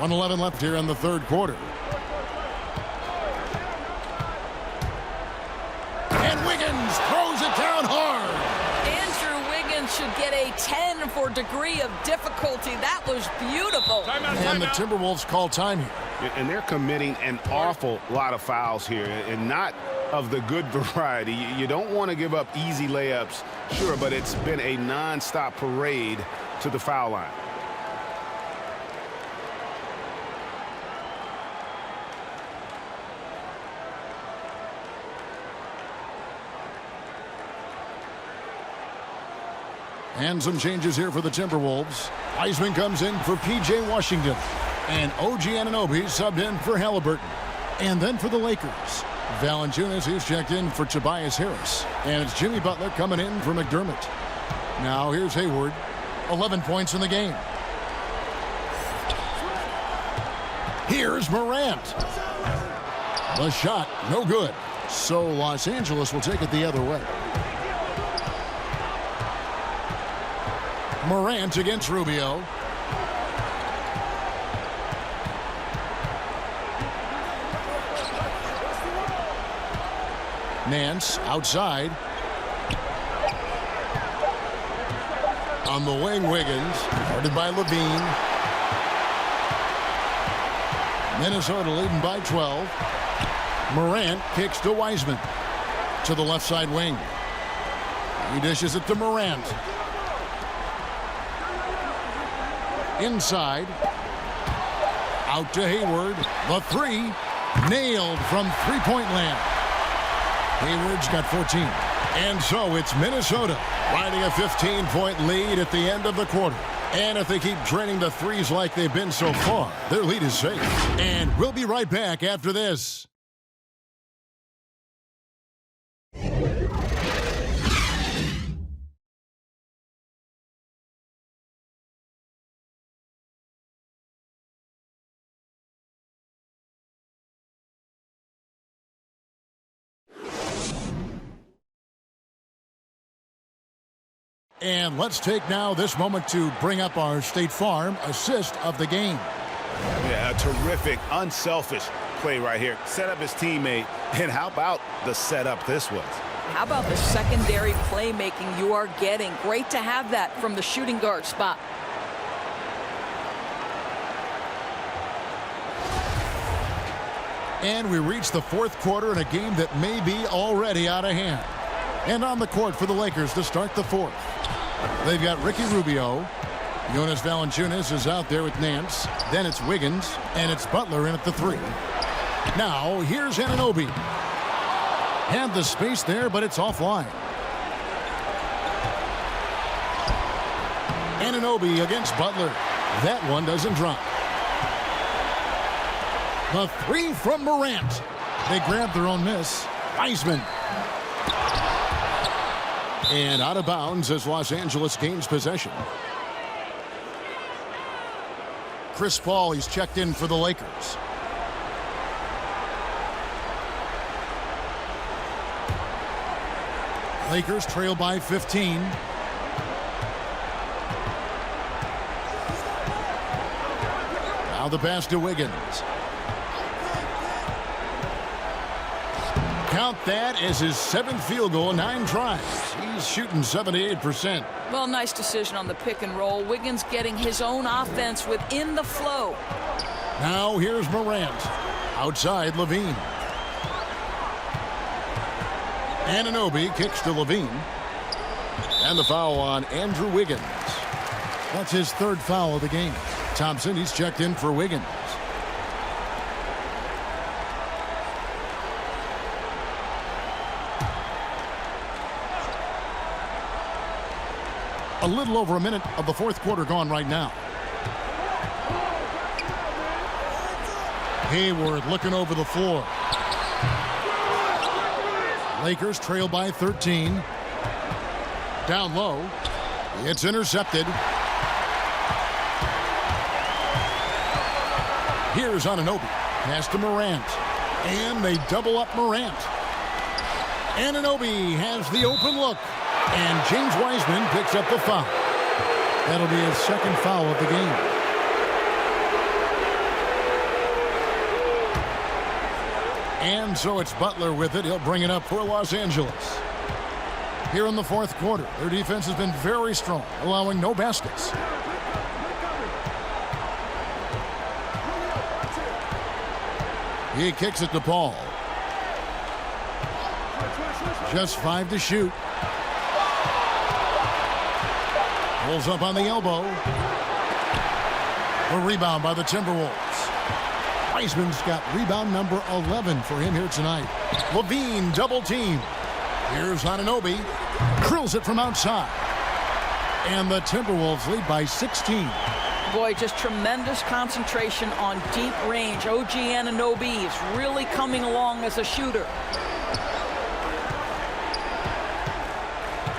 1:11 left here in the third quarter. And Wiggins throws it down hard. Andrew Wiggins should get a 10 for degree of difficulty. That was beautiful. And the Timberwolves call time here. And they're committing an awful lot of fouls here, and not of the good variety. You don't want to give up easy layups, sure, but it's been a non-stop parade to the foul line. And some changes here for the Timberwolves. Wiseman comes in for P.J. Washington. And OG Anunoby subbed in for Halliburton. And then for the Lakers, Valanciunas is checked in for Tobias Harris. And it's Jimmy Butler coming in for McDermott. Now here's Hayward. 11 points in the game. Here's Morant. The shot, no good. So Los Angeles will take it the other way. Morant against Rubio. Nance outside. On the wing, Wiggins. Guarded by Levine. Minnesota leading by 12. Morant kicks to Wiseman. To the left side wing. He dishes it to Morant. Inside. Out to Hayward. The three. Nailed from three-point land. Hayward's got 14. And so it's Minnesota riding a 15-point lead at the end of the quarter. And if they keep draining the threes like they've been so far, their lead is safe. And we'll be right back after this. And let's take now this moment to bring up our State Farm assist of the game. Yeah, a terrific, unselfish play right here. Set up his teammate. And how about the setup this was? How about the secondary playmaking you are getting? Great to have that from the shooting guard spot. And we reach the fourth quarter in a game that may be already out of hand. And on the court for the Lakers to start the fourth. They've got Ricky Rubio. Jonas Valanciunas is out there with Nance. Then it's Wiggins. And it's Butler in at the three. Now, here's Anunoby. Had the space there, but it's offline. Anunoby against Butler. That one doesn't drop. The three from Morant. They grab their own miss. Wiseman. And out of bounds as Los Angeles gains possession. Chris Paul, he's checked in for the Lakers. Lakers trail by 15. Now the pass to Wiggins. Count that as his 7th field goal in 9 tries. He's shooting 78%. Well, nice decision on the pick and roll. Wiggins getting his own offense within the flow. Now here's Morant. Outside Levine. Anunoby kicks to Levine. And the foul on Andrew Wiggins. That's his 3rd foul of the game. Thompson, he's checked in for Wiggins. A little over a minute of the fourth quarter gone right now. Hayward looking over the floor. Lakers trail by 13. Down low. It's intercepted. Here's Anunoby. Pass to Morant. And they double up Morant. Anunoby has the open look. And James Wiseman picks up the foul. That'll be his 2nd foul of the game. And so it's Butler with it. He'll bring it up for Los Angeles. Here in the fourth quarter, their defense has been very strong, allowing no baskets. He kicks it to Paul. Just 5 to shoot. Pulls up on the elbow. The rebound by the Timberwolves. Wiseman's got rebound number 11 for him here tonight. Levine double team. Here's Anunoby. Drills it from outside. And the Timberwolves lead by 16. Boy, just tremendous concentration on deep range. OG Anunoby is really coming along as a shooter.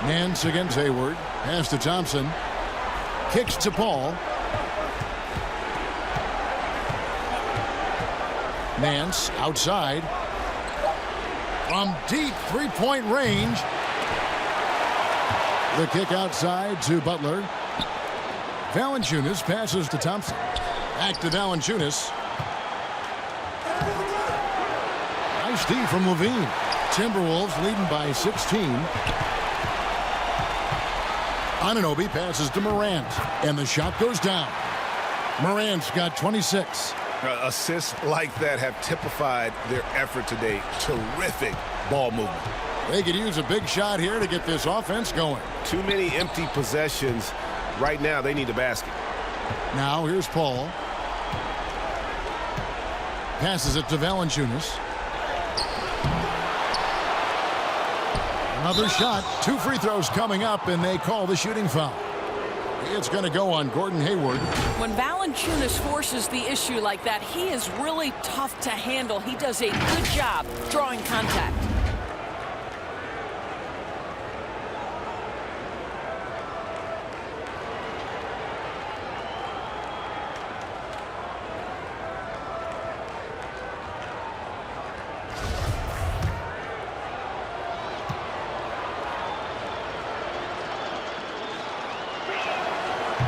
Nance against Hayward. Pass to Thompson. Kicks to Paul. Nance outside. From deep three-point range. The kick outside to Butler. Valanciunas passes to Thompson. Back to Valanciunas. Nice D from Levine. Timberwolves leading by 16. Anunoby passes to Morant, and the shot goes down. Morant's got 26. Assists like that have typified their effort today. Terrific ball movement. They could use a big shot here to get this offense going. Too many empty possessions. Right now, they need a basket. Now, here's Paul. Passes it to Valanciunas. Another shot. 2 free throws coming up, and they call the shooting foul. It's going to go on Gordon Hayward. When Valanciunas forces the issue like that, he is really tough to handle. He does a good job drawing contact.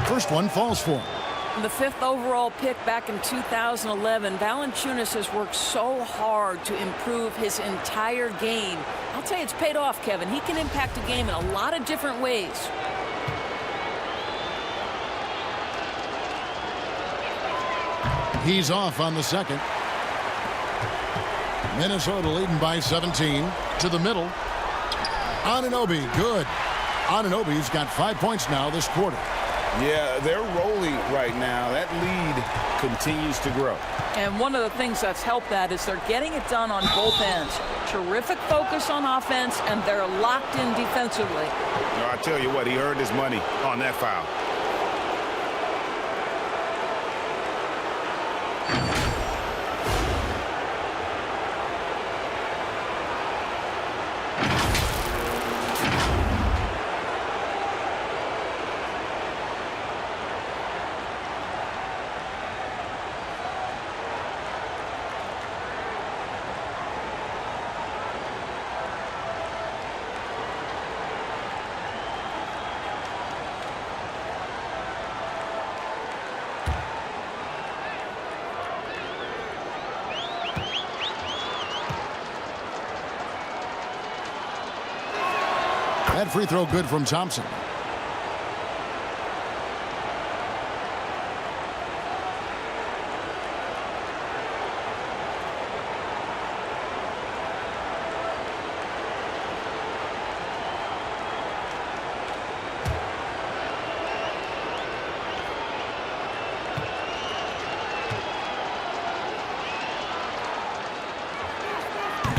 First one falls for him. The 5th overall pick back in 2011, Valanciunas has worked so hard to improve his entire game. I'll tell you, it's paid off, Kevin. He can impact a game in a lot of different ways. He's off on the second. Minnesota leading by 17. To the middle. Anunoby, good. Anunoby's got 5 points now this quarter. Yeah, they're rolling right now. That lead continues to grow. And one of the things that's helped that is they're getting it done on both ends. Terrific focus on offense, and they're locked in defensively. I tell you what, he earned his money on that foul. That free throw good from Thompson.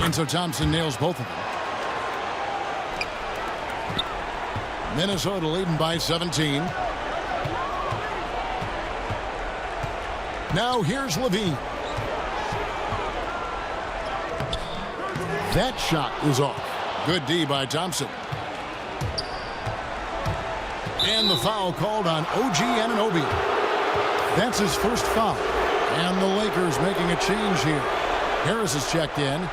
And so Thompson nails both of them. Minnesota leading by 17. Now here's Levine. That shot is off. Good D by Thompson. And the foul called on OG Anunoby. That's his first foul. And the Lakers making a change here. Harris is checked in.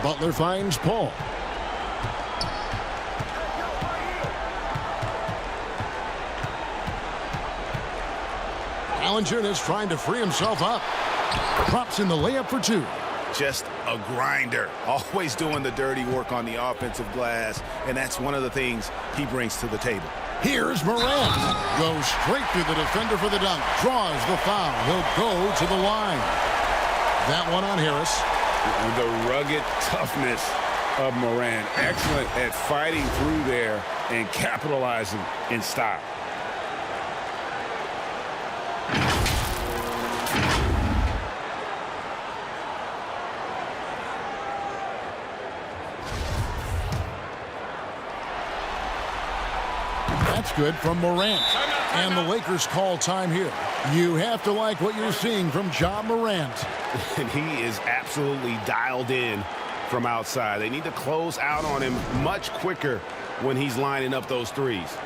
Butler finds Paul. Valanciunas trying to free himself up. Drops in the layup for 2. just a grinder, always doing the dirty work on the offensive glass, and that's one of the things he brings to the table. Here's Morant. Goes straight through the defender for the dunk. Draws the foul. He'll go to the line. That one on Harris. The rugged toughness of Morant. Excellent at fighting through there and capitalizing in style. That's good from Morant. And the Lakers call time here. You have to like what you're seeing from Ja Morant. And he is absolutely dialed in from outside. They need to close out on him much quicker when he's lining up those threes.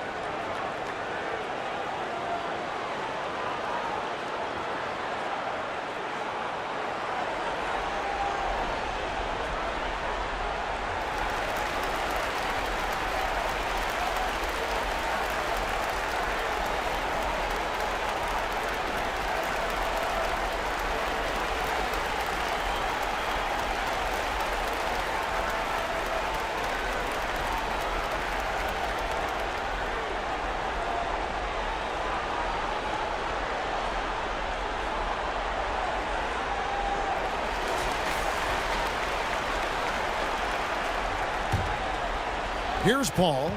Here's Paul.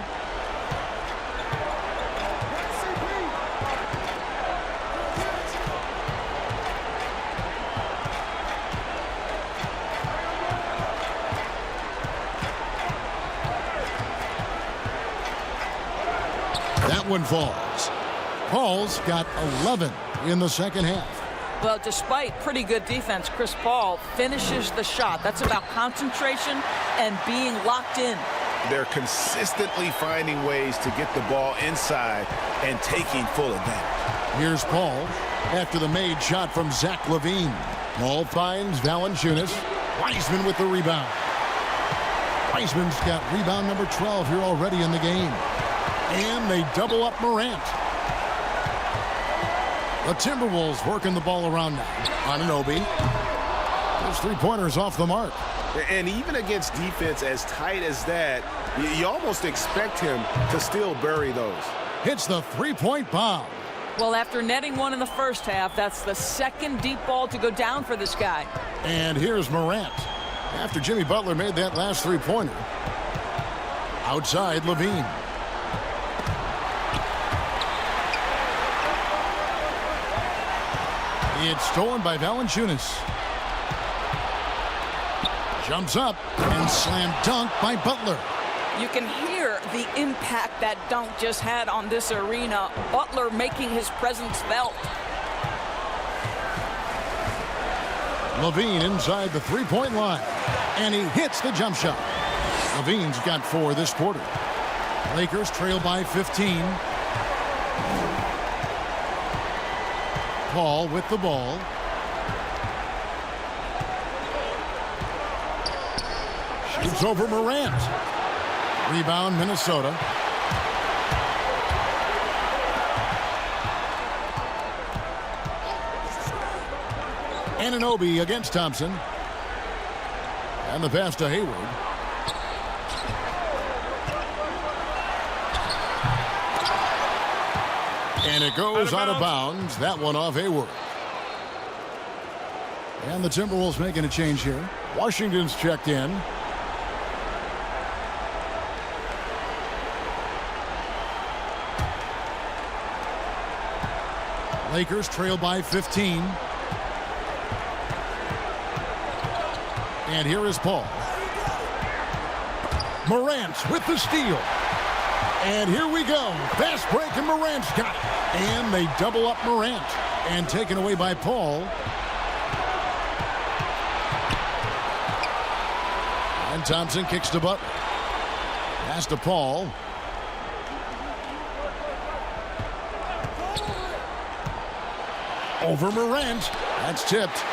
That one falls. Paul's got 11 in the second half. Well, despite pretty good defense, Chris Paul finishes the shot. That's about concentration and being locked in. They're consistently finding ways to get the ball inside and taking full advantage. Here's Paul after the made shot from Zach LaVine. Paul finds Valanciunas. Wiseman with the rebound. Wiseman's got rebound number 12 here already in the game. And they double up Morant. The Timberwolves working the ball around now. Anunoby. Those three-pointers off the mark. And even against defense as tight as that, you almost expect him to still bury those. Hits the three-point bomb. Well, after netting one in the first half, that's the second deep ball to go down for this guy. And here's Morant. After Jimmy Butler made that last three-pointer. Outside, LaVine. It's stolen by Valanciunas. Jumps up and slam dunk by Butler. You can hear the impact that dunk just had on this arena. Butler making his presence felt. LaVine inside the three-point line. And he hits the jump shot. LaVine's got 4 this quarter. Lakers trail by 15. Paul with the ball. Shoots over Morant. Rebound, Minnesota. Anunoby against Thompson. And the pass to Hayward. And it goes out of bounds. That one off Hayward. And the Timberwolves making a change here. Washington's checked in. Lakers trail by 15. And here is Paul. Morant with the steal. And here we go. Fast break, and Morant's got it. And they double up Morant. And taken away by Paul. And Thompson kicks to Butler. Pass to Paul. Over Morant. That's tipped.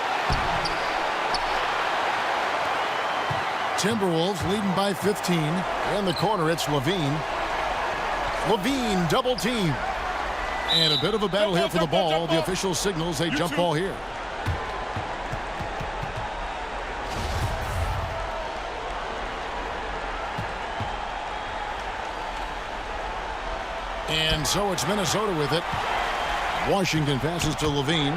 Timberwolves leading by 15. In the corner, it's LaVine. LaVine double team. And a bit of a battle here for the ball. The official signals a jump ball here. And so it's Minnesota with it. Washington passes to Levine.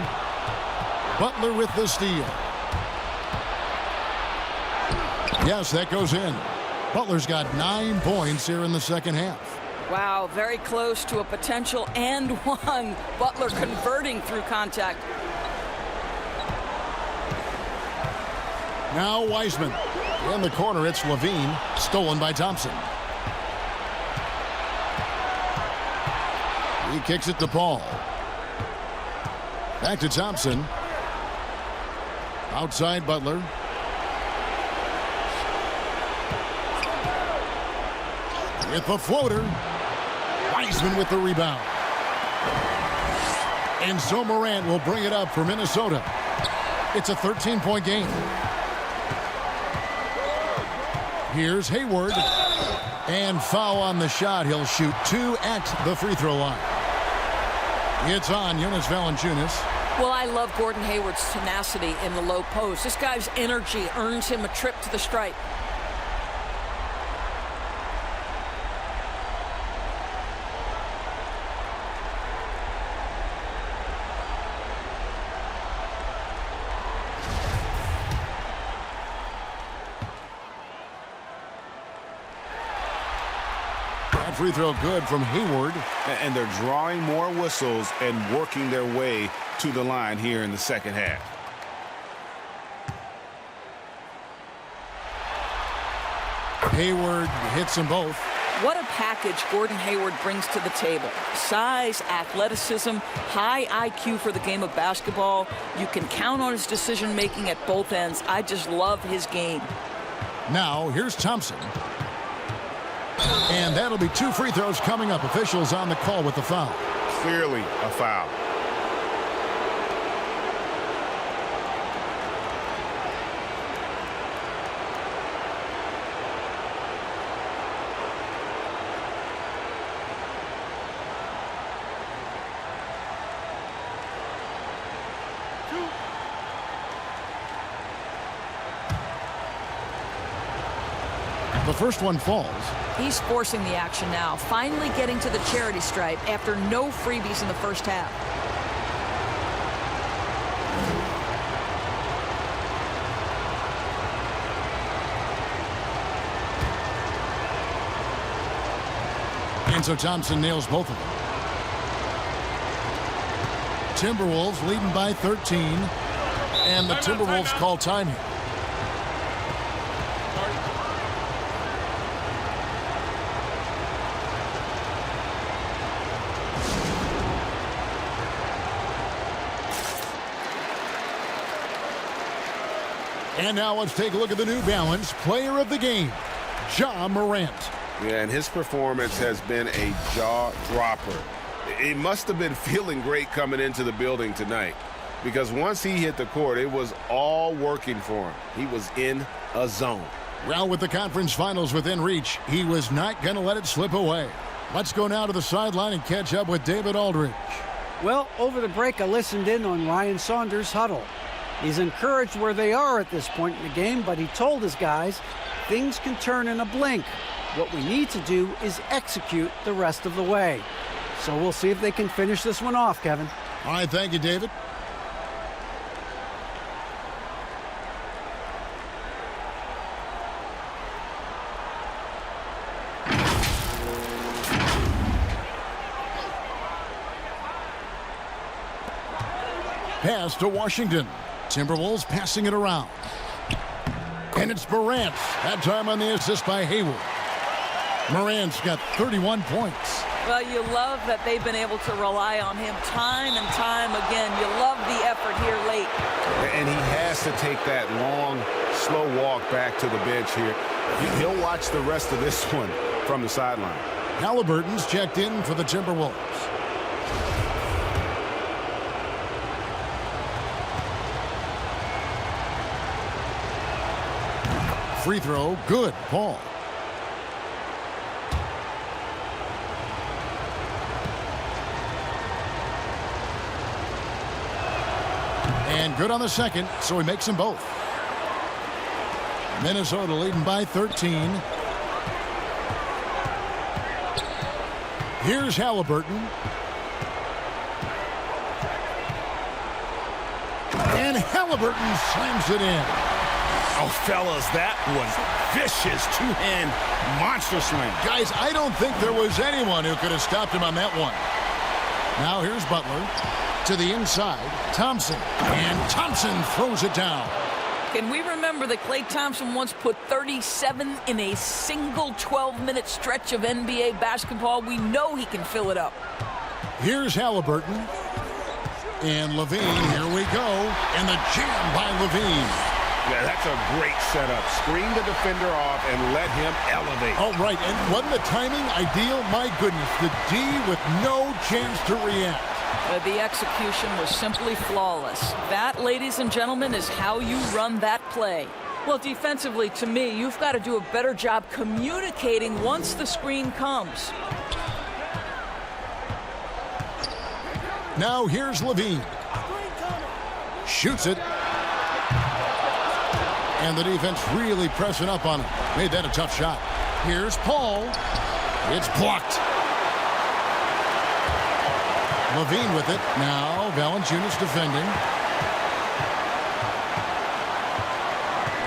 Butler with the steal. Yes, that goes in. Butler's got 9 points here in the second half. Wow, very close to a potential and one. Butler converting through contact. Now Wiseman. In the corner, it's Levine. Stolen by Thompson. He kicks it to Paul. Back to Thompson. Outside Butler. With the floater. Wiseman with the rebound. And so Morant will bring it up for Minnesota. It's a 13-point game. Here's Hayward. And foul on the shot. He'll shoot 2 at the free throw line. It's on Jonas Valanciunas. Well, I love Gordon Hayward's tenacity in the low post. This guy's energy earns him a trip to the stripe. Free throw good from Hayward. And they're drawing more whistles and working their way to the line here in the second half. Hayward hits them both. What a package Gordon Hayward brings to the table. Size, athleticism, high IQ for the game of basketball. You can count on his decision-making at both ends. I just love his game. Now, here's Thompson. And that'll be 2 free throws coming up. Officials on the call with the foul. Clearly a foul. The first one falls. He's forcing the action now, finally getting to the charity stripe after no freebies in the first half. And so Thompson nails both of them. Timberwolves leading by 13. And the Timberwolves call time here. And now let's take a look at the New Balance Player of the Game, Ja Morant. Yeah, and his performance has been a jaw-dropper. He must have been feeling great coming into the building tonight, because once he hit the court, it was all working for him. He was in a zone. Well, with the conference finals within reach, he was not going to let it slip away. Let's go now to the sideline and catch up with David Aldridge. Well, over the break, I listened in on Ryan Saunders' huddle. He's encouraged where they are at this point in the game, but he told his guys things can turn in a blink. What we need to do is execute the rest of the way. So we'll see if they can finish this one off, Kevin. All right, thank you, David. Pass to Washington. Timberwolves passing it around. And it's Morant. That time on the assist by Hayward. Morant's got 31 points. Well, you love that they've been able to rely on him time and time again. You love the effort here late. And he has to take that long, slow walk back to the bench here. He'll watch the rest of this one from the sideline. Halliburton's checked in for the Timberwolves. Free throw, good, Paul. And good on the second, so he makes them both. Minnesota leading by 13. Here's Halliburton. And Halliburton slams it in. Oh, fellas, that was vicious two-hand monster slam. Guys, I don't think there was anyone who could have stopped him on that one. Now here's Butler to the inside. Thompson. And Thompson throws it down. Can we remember that Klay Thompson once put 37 in a single 12-minute stretch of NBA basketball? We know he can fill it up. Here's Halliburton. And Levine, here we go. And the jam by Levine. Yeah, that's a great setup. Screen the defender off and let him elevate. All right, and wasn't the timing ideal? My goodness, the D with no chance to react. The execution was simply flawless. That, ladies and gentlemen, is how you run that play. Well, defensively, to me, you've got to do a better job communicating once the screen comes. Now here's Levine. Shoots it. And the defense really pressing up on him. Made that a tough shot. Here's Paul. It's blocked. Levine with it. Now Valanciunas defending.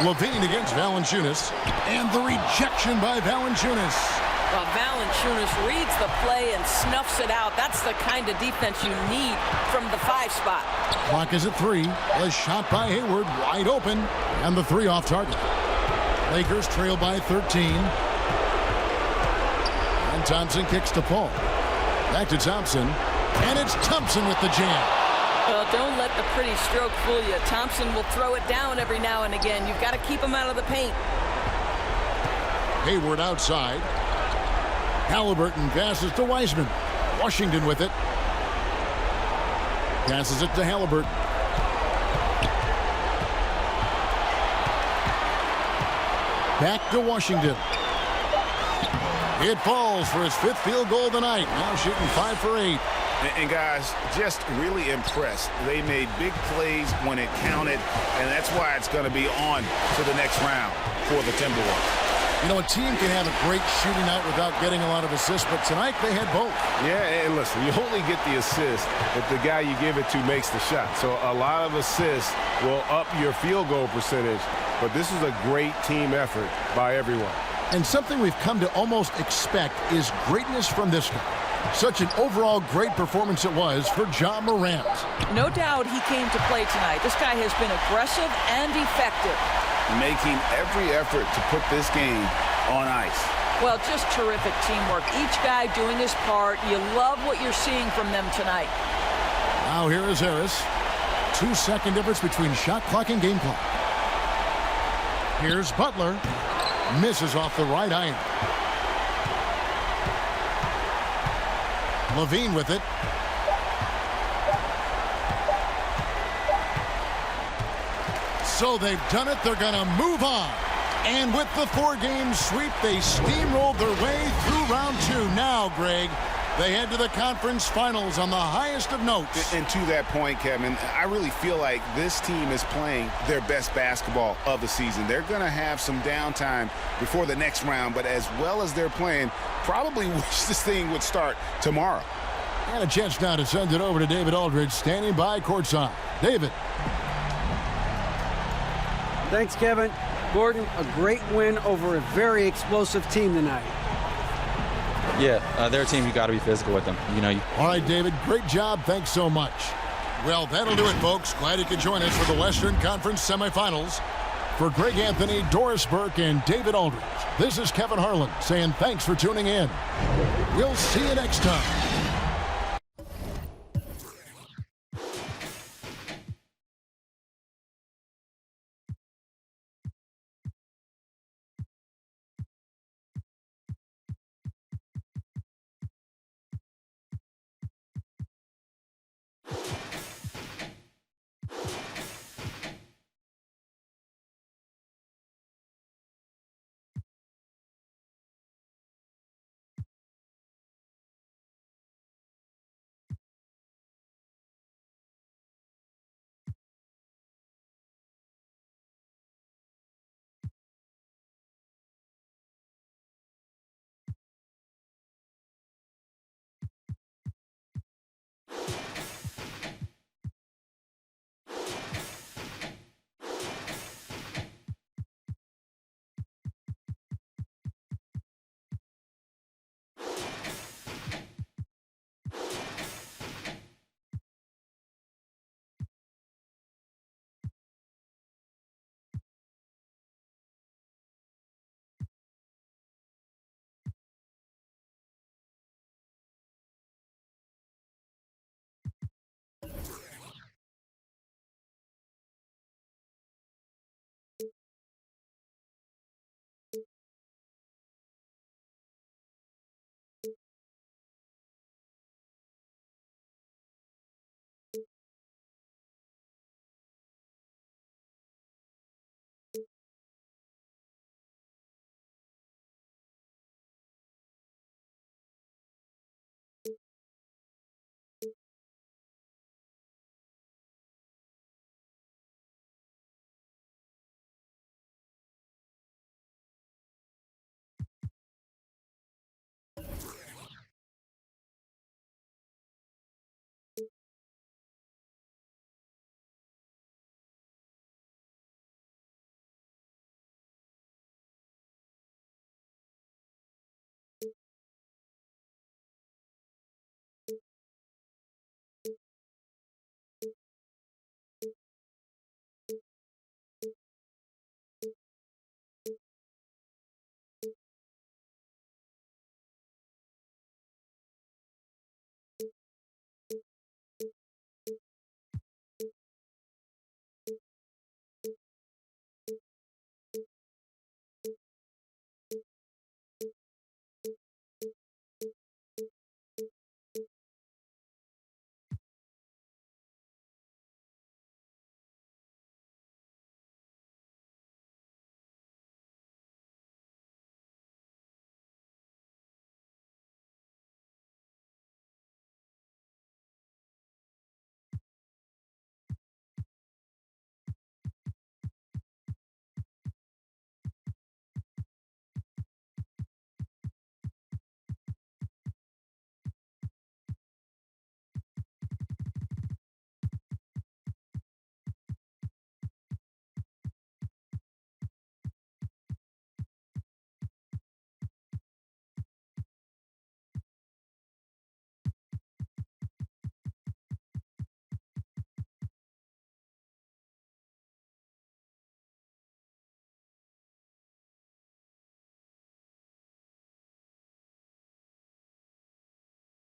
Levine against Valanciunas. And the rejection by Valanciunas. Well, Valanciunas reads the play and snuffs it out. That's the kind of defense you need from the 5 spot. Clock is at 3. A shot by Hayward, wide open. And the 3 off target. Lakers trail by 13. And Thompson kicks to Paul. Back to Thompson. And it's Thompson with the jam. Well, don't let the pretty stroke fool you. Thompson will throw it down every now and again. You've got to keep him out of the paint. Hayward outside. Halliburton passes to Wiseman. Washington with it. Passes it to Halliburton. Back to Washington. It falls for his 5th field goal tonight. Now shooting 5 for 8. And guys, just really impressed. They made big plays when it counted, and that's why it's going to be on to the next round for the Timberwolves. You know, a team can have a great shooting night without getting a lot of assists, but tonight they had both. Yeah, and listen, you only get the assist if the guy you give it to makes the shot. So a lot of assists will up your field goal percentage, but this is a great team effort by everyone. And something we've come to almost expect is greatness from this guy. Such an overall great performance it was for Ja Morant. No doubt he came to play tonight. This guy has been aggressive and effective. Making every effort to put this game on ice. Well, just terrific teamwork. Each guy doing his part. You love what you're seeing from them tonight. Now here is Harris. 2-second difference between shot clock and game clock. Here's Butler. Misses off the right iron. Levine with it. So they've done it. They're going to move on. And with the 4-game sweep, they steamrolled their way through round 2. Now, Greg, they head to the conference finals on the highest of notes. And to that point, Kevin, I really feel like this team is playing their best basketball of the season. They're going to have some downtime before the next round, but as well as they're playing, probably wish this thing would start tomorrow. And a chance now to send it over to David Aldridge, standing by courtside. David. Thanks, Kevin. Gordon, a great win over a very explosive team tonight. Yeah, they're a team. You got to be physical with them. All right, David, great job. Thanks so much. Well, that'll do it, folks. Glad you could join us for the Western Conference semifinals. For Greg Anthony, Doris Burke, and David Aldridge, this is Kevin Harlan saying thanks for tuning in. We'll see you next time.